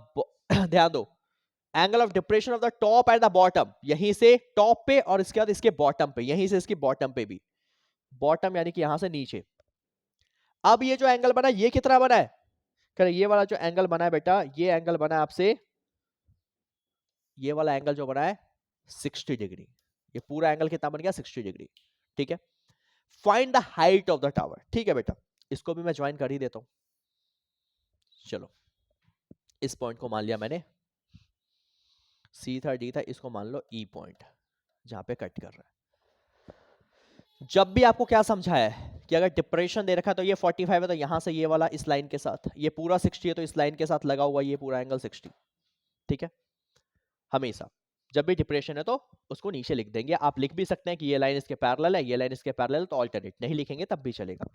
ध्यान दो, angle of depression of the top and the bottom, यहीं से टॉप पे और इसके बाद इसके बॉटम पे, यहीं से इसकी बॉटम पे भी, बॉटम यानी कि यहां से नीचे। अब ये जो एंगल बना ये कितना बना है, कह ये वाला जो एंगल बना है बेटा, ये एंगल बना है आपसे, ये वाला एंगल जो बना है 60 डिग्री, ये पूरा एंगल कितना बन गया 60 डिग्री, ठीक है। Find the height of the tower, ठीक है बेटा, इसको भी मैं ज्वाइन कर ही देता हूं। चलो इस पॉइंट को मान लिया मैंने, सी था डी था, इसको मान लो ई पॉइंट जहां पे कट कर रहा है। जब भी आपको क्या समझाया है कि अगर डिप्रेशन दे रखा है तो ये 45 है, तो यहां से ये वाला इस लाइन के साथ, ये पूरा 60 है तो इस लाइन के साथ लगा हुआ ये पूरा एंगल 60, ठीक है। हमेशा जब भी डिप्रेशन है तो उसको नीचे लिख देंगे, आप लिख भी सकते हैं कि ये लाइन इसके पैरेलल है, ये लाइन इसके पैरेलल, तो ऑल्टरनेट नहीं लिखेंगे तब भी चलेगा।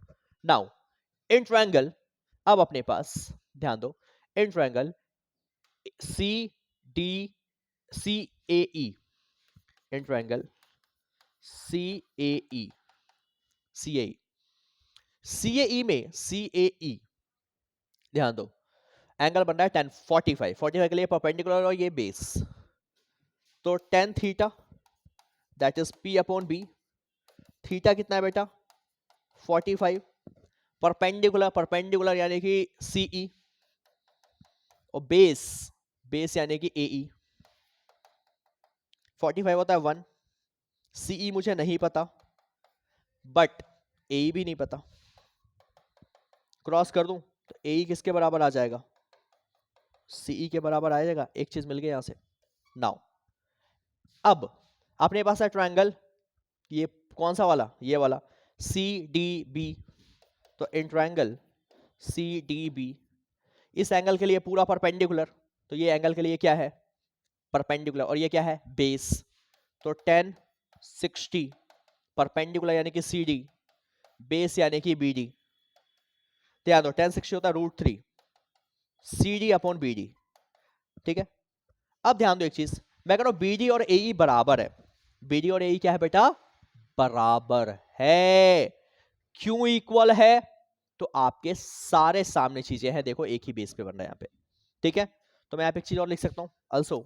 नाउ इन ट्रायंगल, अब अपने पास ध्यान दो, in triangle C D C A E, in triangle C A E, C A C A E में सी ए ई, ध्यान दो एंगल बन रहा है 10 45, 45 के लिए परपेंडिकुलर और ये बेस, तो tan theta that is p upon B, theta कितना है बेटा 45, परपेंडिकुलर, परपेंडिकुलर यानी कि CE, और बेस, बेस यानी कि AE, 45 होता है 1, CE मुझे नहीं पता बट AE भी नहीं पता, क्रॉस कर दूं तो AE किसके बराबर आ जाएगा, CE के बराबर आ जाएगा, एक चीज मिल गई यहां से। नाउ अब अपने पास है ट्रायंगल, ये कौन सा वाला, ये वाला CDB, तो इन ट्रायंगल CDB, इस एंगल के लिए पूरा परपेंडिकुलर, तो ये एंगल के लिए क्या है परपेंडिकुलर, और ये क्या है बेस, तो 10 60 परपेंडिकुलर यानी कि CD, बेस यानी कि BD, ध्यान दो 10 60 होता है √3 CD अपॉन BD, ठीक है। अब ध्यान दो एक चीज, मैं कह रहा हूं BD और AE बराबर है, BD और AE क्या है बेटा बराबर है, क्यों इक्वल है, तो आपके सारे सामने चीजें हैं, देखो एक ही बेस पे बन रहा है यहाँ पे, ठीक है। तो मैं यहाँ पे एक चीज और लिख सकता हूं अल्सो,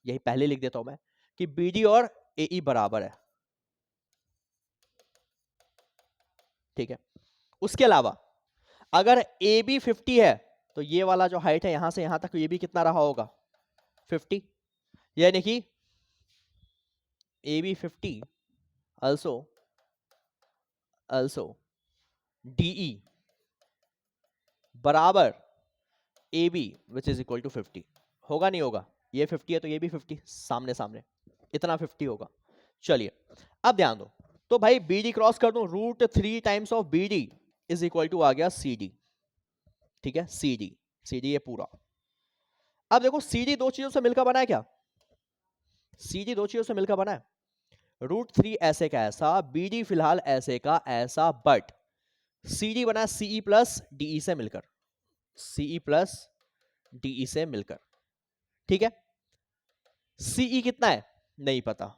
यही पहले लिख देता हूं मैं कि BD और AE बराबर है, ठीक है। उसके अलावा अगर AB 50 है तो ये वाला जो हाइट है यहां से यहां तक ये भी कितना रहा होगा 50, यानी कि AB 50 also DE बराबर AB which is equal to 50, होगा नहीं होगा, ये 50 है तो ये भी 50, सामने सामने इतना 50 होगा। चलिए अब ध्यान दो, तो भाई BD क्रॉस कर दूं, √3 times of BD is equal to आ गया CD, ठीक है, CD ये पूरा। अब देखो CD दो चीजों से मिलकर बना है क्या, CD दो चीजों से मिलकर बना है, √3 ऐसे का ऐसा, BD फिलहाल ऐसे का ऐसा, बट CD बना CE प्लस DE से मिलकर, CE प्लस DE से मिलकर, ठीक है। CE कितना है नहीं पता,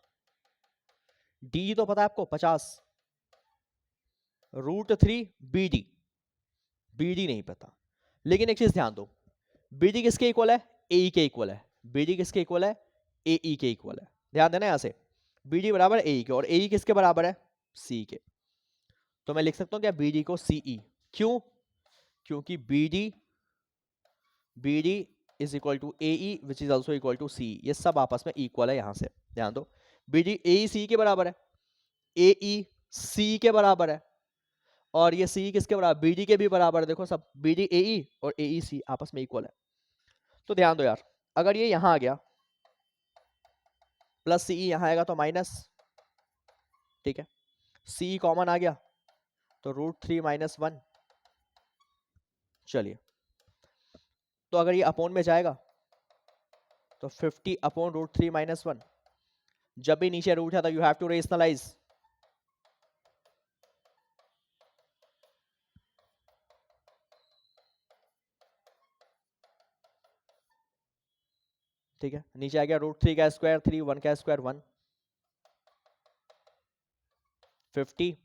DE तो पता है आपको 50, √3 BD नहीं पता, लेकिन एक चीज ध्यान दो, BD किसके इक्वल है AE के इक्वल है, BD किसके इक्वल है AE के इक्वल है, ध्यान देना यहां से, BD बराबर AE के, और AE किसके बराबर है C के, तो मैं लिख सकता हूं क्या BD को CE, क्यों, क्योंकि BD is equal to AE which is also equal to CE, ये सब आपस में इक्वल है, यहां से ध्यान दो बी डी ए सी के बराबर है, ए ई सी के बराबर है, और ये सी किसके बराबर, बी डी के भी बराबर है। देखो सब बी डी ए ई और ए ई सी आपस में इक्वल है। तो ध्यान दो यार, अगर ये यहां आ गया प्लस सी यहां आएगा तो माइनस, ठीक है, सी कॉमन आ गया तो √3 - 1। चलिए, तो अगर ये अपोन में जाएगा तो 50/√3 - 1। जब भी नीचे रूट है तो यू हैव टू रेशनलाइज। ठीक है, नीचे आ गया √3 का स्क्वायर 3, 1 का स्क्वायर 1, 50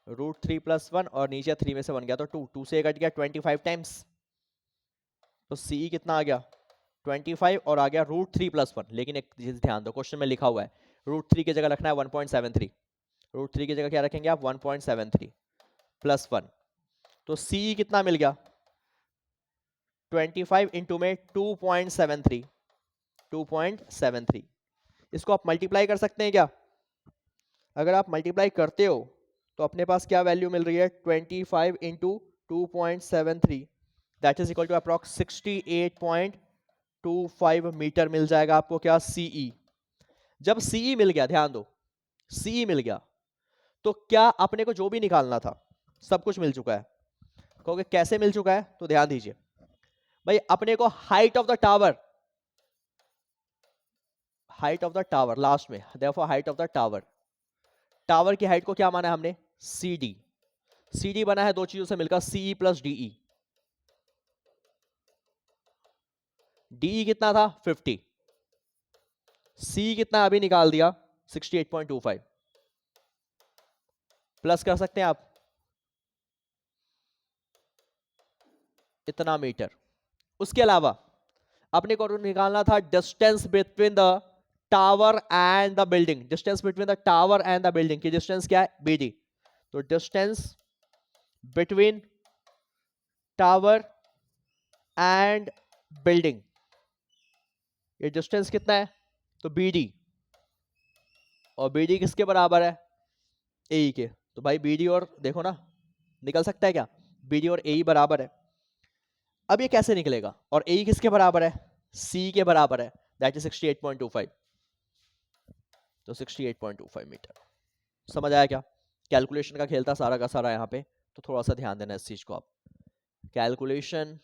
√3 + 1 और नीचे 3 में से 1 गया तो 2, 2 से कट गया 25 टाइम्स। तो सी कितना आ गया 25 और आ गया √3 + 1। लेकिन एक चीज ध्यान दो, क्वेश्चन में लिखा हुआ है √3 की जगह रखना है 1.73, √3 की जगह क्या रखेंगे आप 1.73 + 1। तो सी कितना मिल गया 25 इंटू में 2.73, 2.73। इसको आप मल्टीप्लाई कर सकते हैं क्या? अगर आप मल्टीप्लाई करते हो तो अपने पास क्या वैल्यू मिल रही है 25 into 2.73, that is equal to approx 68.25 meter मिल जाएगा आपको क्या सीई। जब सीई मिल गया, ध्यान दो, सीई मिल गया तो क्या अपने को जो भी निकालना था सब कुछ मिल चुका है। कहोगे कैसे मिल चुका है? तो ध्यान दीजिए भाई, अपने को height of the tower, height of the tower last में, therefore height of the tower, tower की हाइट को क्या माना है हमने सी डी। सी डी बना है दो चीजों से मिलकर सीई प्लस डीई। डीई कितना था 50, सी कितना अभी निकाल दिया 68.25, प्लस कर सकते हैं आप इतना मीटर। उसके अलावा अपने को निकालना था distance between the tower and the building, distance between the tower and the building की डिस्टेंस क्या है बीडी। तो distance between tower and building, ये डिस्टेंस कितना है तो बीडी, और बीडी किसके बराबर है ए के। तो भाई बीडी और देखो ना निकल सकता है क्या, बीडी और ए बराबर है। अब ये कैसे निकलेगा, और ए किसके बराबर है सी के बराबर है, दैट इज 68.25। तो 68.25 मीटर। समझ आया क्या? कैलकुलेशन का खेल था सारा का सारा यहाँ पे, तो थोड़ा सा ध्यान देना इस चीज को आप, कैलकुलेशन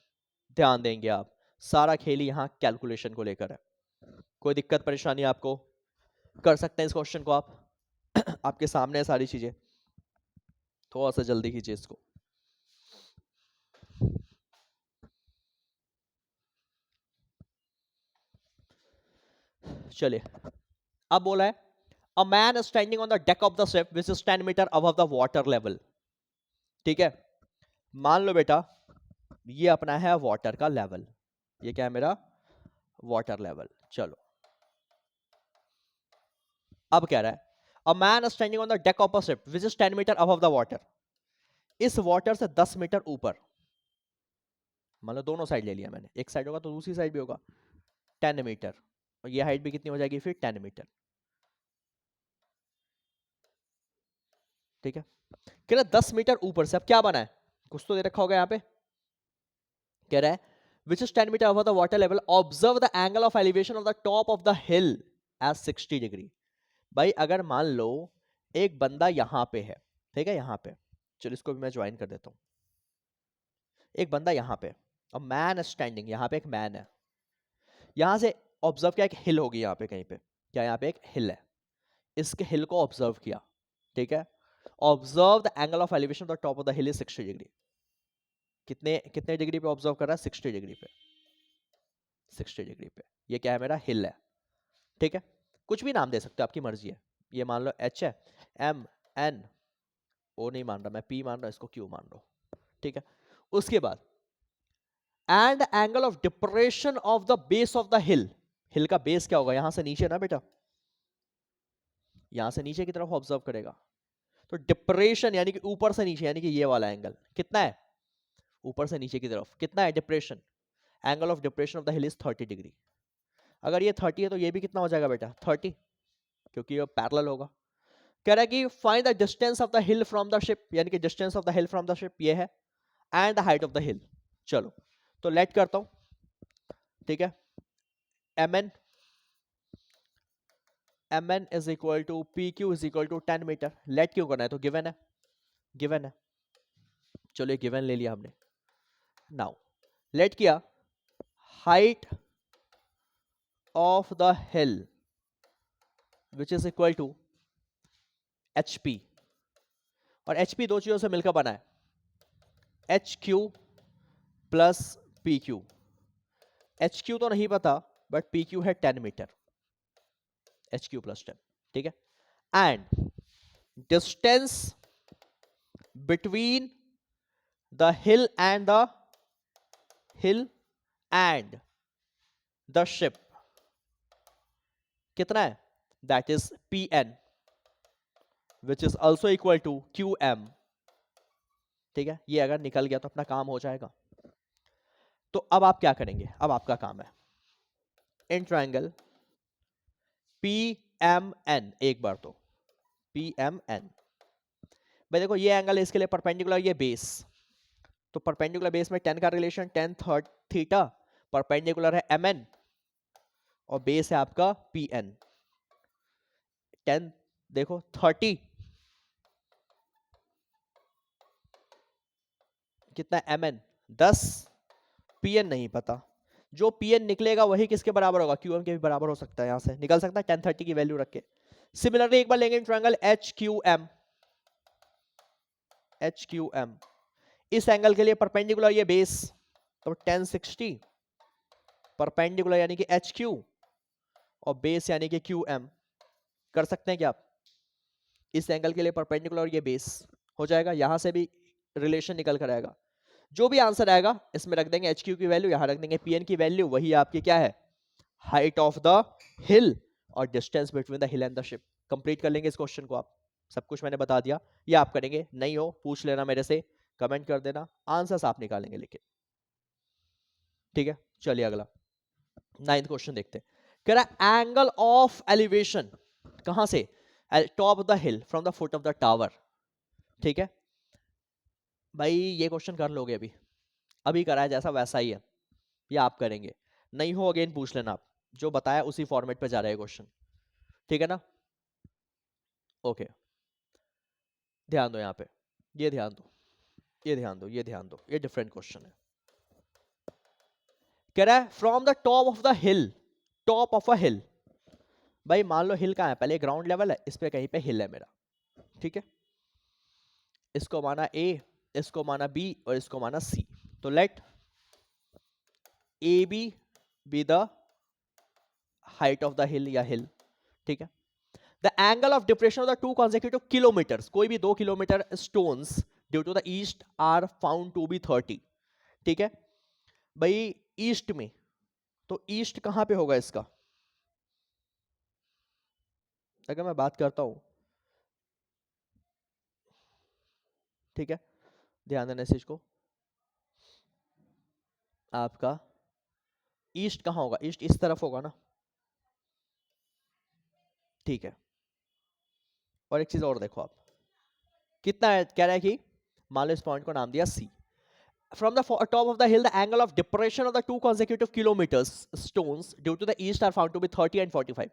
ध्यान देंगे आप, सारा खेल यहाँ कैलकुलेशन को लेकर है। कोई दिक्कत परेशानी आपको, कर सकते हैं इस क्वेश्चन को आप आपके सामने है सारी चीजें, थोड़ा सा जल्दी कीजिए इसको। चलिए, अब बोला है a man standing on the deck of the ship which is 10 metre above the water level. ठीक है, मान लो बेटा ये अपना है वाटर का लेवल, ये क्या है मेरा वाटर लेवल। चलो अब कह रहा है a man standing on the deck of a ship which is 10 metre above the water. इस वाटर से 10 मीटर ऊपर, मान लो दोनों साइड ले लिया मैंने, एक साइड होगा तो दूसरी साइड भी होगा 10 मीटर, और ये हाइट भी कितनी हो जाएगी फिर 10 मीटर। ठीक है, कह रहा 10 मीटर ऊपर से अब क्या बना है, कुछ तो दे रखा होगा यहाँ पे, कह रहा है which is 10 metre above the water level observe the angle of elevation of the top of the hill as 60 degree. भाई अगर मान लो एक बंदा यहां पे है, ठीक है यहाँ पे, चलो इसको भी मैं ज्वाइन कर देता हूँ, एक बंदा यहाँ पे और मैन स्टैंडिंग, यहाँ पे एक मैन है, यहां से ऑब्जर्व किया एक हिल होगी यहाँ पे कहीं पे, क्या यहाँ पे एक हिल है, इसके हिल को ऑब्जर्व किया। ठीक है, observe the angle of elevation of the top of the hill is 60 degree. कितने कितने डिग्री पे ऑब्जर्व कर रहा है 60 डिग्री पे, 60 डिग्री पे। ये क्या है मेरा हिल है। ठीक है, कुछ भी नाम दे सकते हो आपकी मर्जी है, ये मान लो एच है, एम एन, ओ नहीं मान रहा मैं, पी मान रहा इसको क्यू मान लो। ठीक है, उसके बाद and angle of depression of the base of the hill, hill का बेस क्या होगा यहां से नीचे ना बेटा, यहां से नीचे की तरफ ऑब्जर्व करेगा, तो डिप्रेशन यानी कि ऊपर से नीचे, यानी कि ये वाला एंगल कितना है, ऊपर से नीचे की तरफ कितना है depression, angle of depression of the hill is 30 degree. अगर ये 30 है तो ये भी कितना हो जाएगा बेटा 30, क्योंकि ये पैरेलल होगा। कह रहा है कि find the distance of the hill from the ship, यानी कि distance of the hill from the ship ये है, and the height of the hill. चलो तो लेट करता हूं, ठीक है। mn is equal to pq is equal to 10 metre. Let क्यों करना है, तो गिवन है, गिवन है। चलो ये गिवन ले लिया हमने। नाउ लेट किया, height of the hill which is equal to hp, और hp दो चीजों से मिलकर बना है, hq प्लस pq। hq तो नहीं पता, बट pq है 10 मीटर, hq प्लस 10, ठीक है। And distance between the hill and the ship कितना है, that is pn which is also equal to qm, ठीक है। ये अगर निकल गया तो अपना काम हो जाएगा। तो अब आप क्या करेंगे, अब आपका काम है इन ट्रायंगल PMN, एक बार तो PMN, भाई देखो ये एंगल है इसके लिए परपेंडिकुलर, ये बेस, तो परपेंडिकुलर बेस में 10 का रिलेशन tan थीटा, परपेंडिकुलर है MN और बेस है आपका PN। 10 देखो 30 कितना है MN 10, PN नहीं पता, जो PN निकलेगा वही किसके बराबर होगा, QM के भी बराबर हो सकता है, यहां से निकल सकता है 10 30 की वैल्यू रख के। सिमिलरली एक बार लेंगे ट्रायंगल HQM, इस एंगल के लिए परपेंडिकुलर ये बेस, तो 1060 परपेंडिकुलर यानी कि HQ और बेस यानी कि QM। कर सकते हैं क्या आप, इस एंगल के लिए परपेंडिकुलर ये बेस हो जाएगा, यहां से भी रिलेशन निकल कर आएगा। जो भी आंसर आएगा इसमें रख देंगे HQ की वैल्यू, यहां रख देंगे PN की वैल्यू, वही आपकी क्या है, हाइट ऑफ द हिल और distance between the hill and the ship. Complete कर लेंगे इस क्वेश्चन को आप, सब कुछ मैंने बता दिया, ये आप करेंगे, नहीं हो पूछ लेना मेरे से, कमेंट कर देना, आंसर्स आप निकालेंगे लेकिन, ठीक है। चलिए अगला 9th क्वेश्चन देखते हैं। कह रहा एंगल ऑफ एलिवेशन कहां से, top of the hill from the foot of the tower, ठीक है। भाई ये क्वेश्चन कर लोगे अभी, अभी करा है जैसा वैसा ही है, ये आप करेंगे, नहीं हो अगेन पूछ लेना आप, जो बताया उसी फॉर्मेट पे जा रहा है क्वेश्चन, ठीक है ना। ओके ध्यान दो यहाँ पे, ये ध्यान दो, ये ध्यान दो, ये ध्यान दो, ये डिफरेंट क्वेश्चन है। कह रहा है from the top of the hill, top of a hill, भाई मान लो हिल कहाँ है, पहले ग्राउंड लेवल है, इस पे कहीं पे हिल है मेरा, ठीक है। इसको माना A, इसको माना B और इसको माना C, तो let AB be the height of the hill या हिल, ठीक है। The angle of depression of the 2 consecutive kilometres, कोई भी 2 kilometre stones due to the east are found to be 30, ठीक है। भाई ईस्ट में, तो ईस्ट कहां पे होगा इसका, अगर मैं बात करता हूं, ठीक है, ध्यान देना इस चीज को, आपका ईस्ट कहां होगा, ईस्ट इस तरफ होगा ना, ठीक है। और एक चीज और देखो आप, कितना है, कह रहा है कि मान लो इस पॉइंट को नाम दिया C, from the top of the hill the angle of depression of the 2 consecutive kilometers stones due to the east are found to be 30 and 45।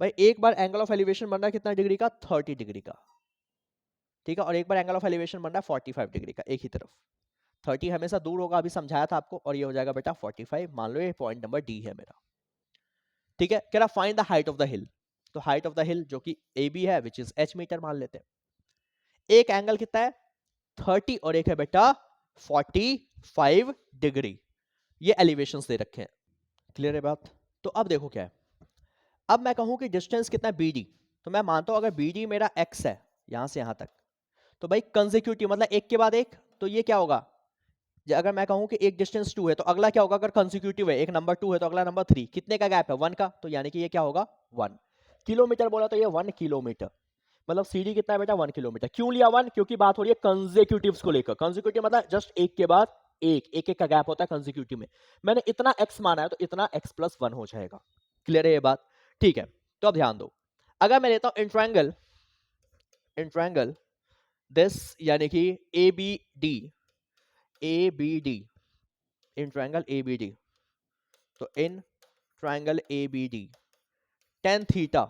भाई एक बार एंगल ऑफ एलिवेशन बन रहा है कितना डिग्री का, 30 डिग्री का, ठीक है, और एक बार एंगल ऑफ एलिवेशन बन रहा है 45 डिग्री का, एक ही तरफ। 30 हमेशा दूर होगा, अभी समझाया था आपको, और ये हो जाएगा बेटा 45, मान लो ये पॉइंट नंबर D है मेरा, ठीक है। कह रहा find the height of the hill, तो हाइट ऑफ द हिल जो कि AB है विच इज H मीटर मान लेते हैं। एक एंगल कितना है 30 और एक है बेटा 45 डिग्री, ये एलिवेशंस दे रखे हैं, क्लियर है बात। तो अब देखो क्या है, अब मैं कहूं कि डिस्टेंस कितना है BD, तो मैं मानता हूं अगर BD मेरा x है यहां से यहां तक, तो भाई कंसेक्यूटिव मतलब एक के बाद एक, तो ये क्या होगा, अगर मैं कहूं कि एक डिस्टेंस 2 है तो अगला क्या होगा, अगर कंसेक्यूटिव है, एक नंबर 2 है तो अगला नंबर 3, कितने का गैप है 1 का, तो यानी कि ये क्या होगा 1 किलोमीटर बोला, तो ये 1 किलोमीटर, मतलब CD कितना है बेटा 1 किलोमीटर। क्यों लिया 1, क्योंकि बात हो रही है कंसेक्यूटिव्स को लेकर, कंसेक्यूटिव मतलब जस्ट एक के बाद एक, एक एक का गैप होता है कंसेक्यूटिव में, मैंने इतना x माना है तो इतना x + 1 हो जाएगा, क्लियर है ये बात, ठीक है। तो अब ध्यान दो, अगर मैं लेता हूं इन ट्रायंगल दिस, यानी कि A B D, in triangle A B D, तो in triangle A B D tan theta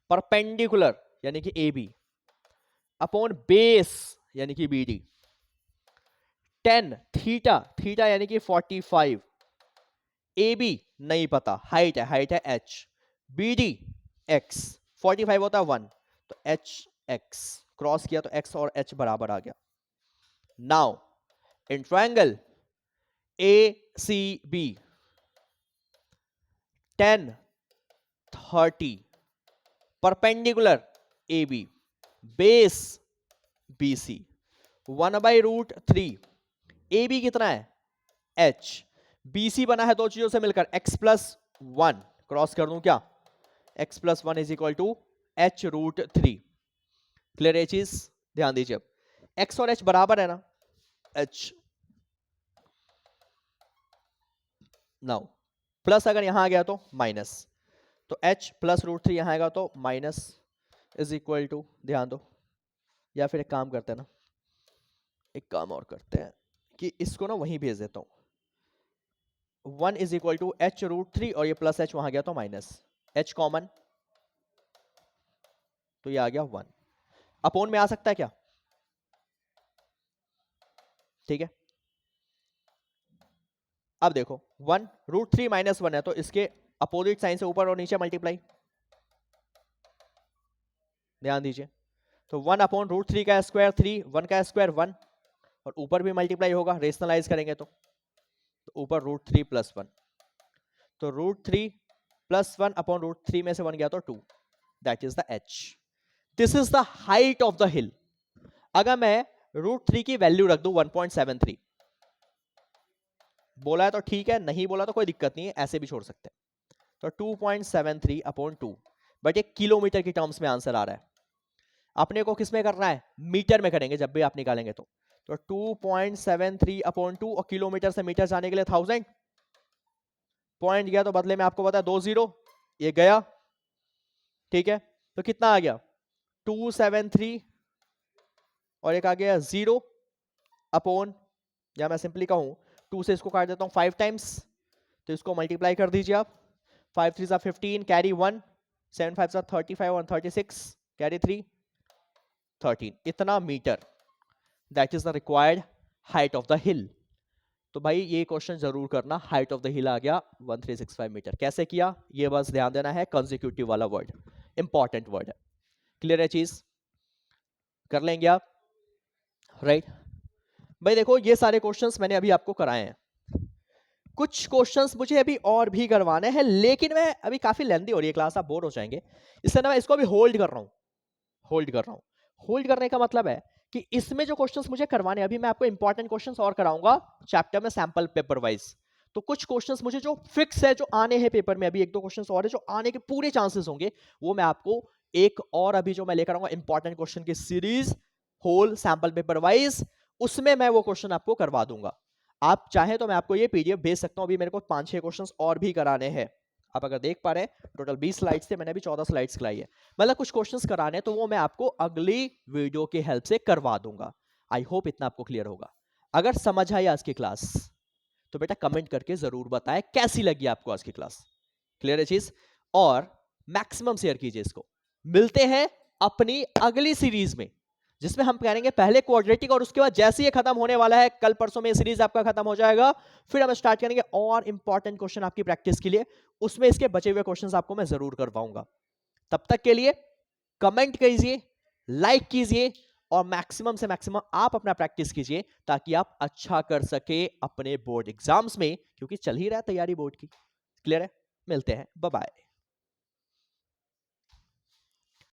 perpendicular यानी कि ए बी अपॉन बेस यानी कि B D, tan theta, theta यानी कि 45, ए बी नहीं पता, हाइट है h, बी डी एक्स, 45 होता है 1, तो h x क्रॉस किया तो x और h बराबर आ गया. Now in triangle A C B 10 30 perpendicular A B base B C 1/√3, A B कितना है h, बी सी बना है दो चीजों से मिलकर x+1, क्रॉस कर दूं क्या, x+1 is equal to h√3. Clear है चीज, ध्यान दीजिए. अब x और h बराबर है ना, h नाउ प्लस अगर यहां आ गया तो माइनस, तो h+√3 यहां आएगा तो माइनस इज इक्वल टू, ध्यान दो, या फिर एक काम करते हैं ना, एक काम और करते हैं कि इसको ना वहीं भेज देता हूं, 1 इज इक्वल टू h√3 और ये प्लस h वहां गया तो माइनस, h कॉमन, तो ये आ गया 1. अपोन में आ सकता है क्या, ठीक है. अब देखो 1√3 माइनस 1 है तो इसके अपोजिट साइन से ऊपर और नीचे मल्टीप्लाई, ध्यान दीजिए. तो 1/√3 का स्क्वायर 3, 1 का स्क्वायर 1, और ऊपर भी मल्टीप्लाई होगा, रेशनलाइज करेंगे तो ऊपर √3 + 1, तो √3 + 1/√3 में से 1 गया तो 2, that is the h. This is the height of the हिल. अगर मैं √3 की वैल्यू रख दूं 1.73, बोला है तो ठीक है, नहीं बोला तो कोई दिक्कत नहीं है, ऐसे भी छोड़ सकते हैं. तो 2.73/2, बट ये किलोमीटर की टर्म्स में आंसर आ रहा है. अपने को किस में करना है, मीटर में करेंगे जब भी आप निकालेंगे तो 2.73/2, और किलोमीटर से मीटर जाने के लिए 1000, पॉइंट गया तो बदले में आपको पता है 2 0, ये गया, ठीक है. तो कितना आ गया 273, और एक आ गया 0 अपॉन, या मैं सिंपली कहूं 2 से इसको काट देता हूं 5 टाइम्स, तो इसको मल्टीप्लाई कर दीजिए आप, 5 3 15, कैरी 1, 7 5 35 और 36, कैरी 3, 13, इतना metre, that is the required height of the hill. तो भाई ये क्वेश्चन जरूर करना, हाइट ऑफ द हिल आ गया 1365 मीटर. कैसे किया ये बस ध्यान देना है, कंसेक्यूटिव वाला वर्ड इंपॉर्टेंट वर्ड है. क्लियर है चीज, कर लेंगे आप, राइट. भाई देखो ये सारे क्वेश्चंस मैंने अभी आपको कराए हैं, कुछ क्वेश्चंस मुझे अभी और भी करवाने हैं, लेकिन मैं अभी काफी लेंथी हो रही है क्लास, आप बोर हो जाएंगे, इसलिए ना मैं इसको अभी होल्ड कर रहा हूं. होल्ड करने का मतलब है कि इसमें जो क्वेश्चंस मुझे करवाने, अभी मैं आपको इंपॉर्टेंट क्वेश्चंस और कराऊंगा चैप्टर में सैंपल पेपर वाइज. तो कुछ क्वेश्चंस मुझे जो फिक्स है, जो आने हैं पेपर में, अभी 1-2 क्वेश्चंस और है जो आने के पूरे चांसेस होंगे, वो मैं आपको एक और अभी जो मैं लेकर आऊंगा इंपॉर्टेंट क्वेश्चन की series, whole sample paper wise, उसमें मैं वो क्वेश्चन आपको करवा दूंगा. आप चाहें तो मैं आपको ये पीडीएफ भेज सकता हूं. अभी मेरे को 5-6 क्वेश्चंस और भी कराने हैं, आप अगर देख पा रहे हैं टोटल 20 स्लाइड्स थे, मैंने अभी 14 स्लाइड्स कराई है, मतलब कुछ क्वेश्चंस कराने, तो वो मैं आपको अगली वीडियो की हेल्प से करवा दूंगा. आई होप इतना आपको क्लियर होगा. अगर समझ आई आज की क्लास तो बेटा कमेंट करके जरूर बताएं कैसी लगी आपको आज की क्लास. क्लियर है चीज, और मैक्सिमम शेयर कीजिए इसको. मिलते हैं अपनी अगली सीरीज में, जिसमें हम करेंगे पहले क्वाड्रेटिक, और उसके बाद जैसे ये खत्म होने वाला है, कल परसों में सीरीज आपका खत्म हो जाएगा, फिर हम स्टार्ट करेंगे और इंपॉर्टेंट क्वेश्चन आपकी प्रैक्टिस के लिए, उसमें इसके बचे हुए क्वेश्चंस आपको मैं जरूर करवाऊंगा. तब तक के लिए कमेंट कीजिए, लाइक कीजिए, और मैक्सिमम से मैक्सिमम आप अपना प्रैक्टिस कीजिए, ताकि आप अच्छा कर सके अपने बोर्ड एग्जाम्स में, क्योंकि चल ही रहा है तैयारी बोर्ड की. क्लियर है, मिलते हैं, बाय बाय.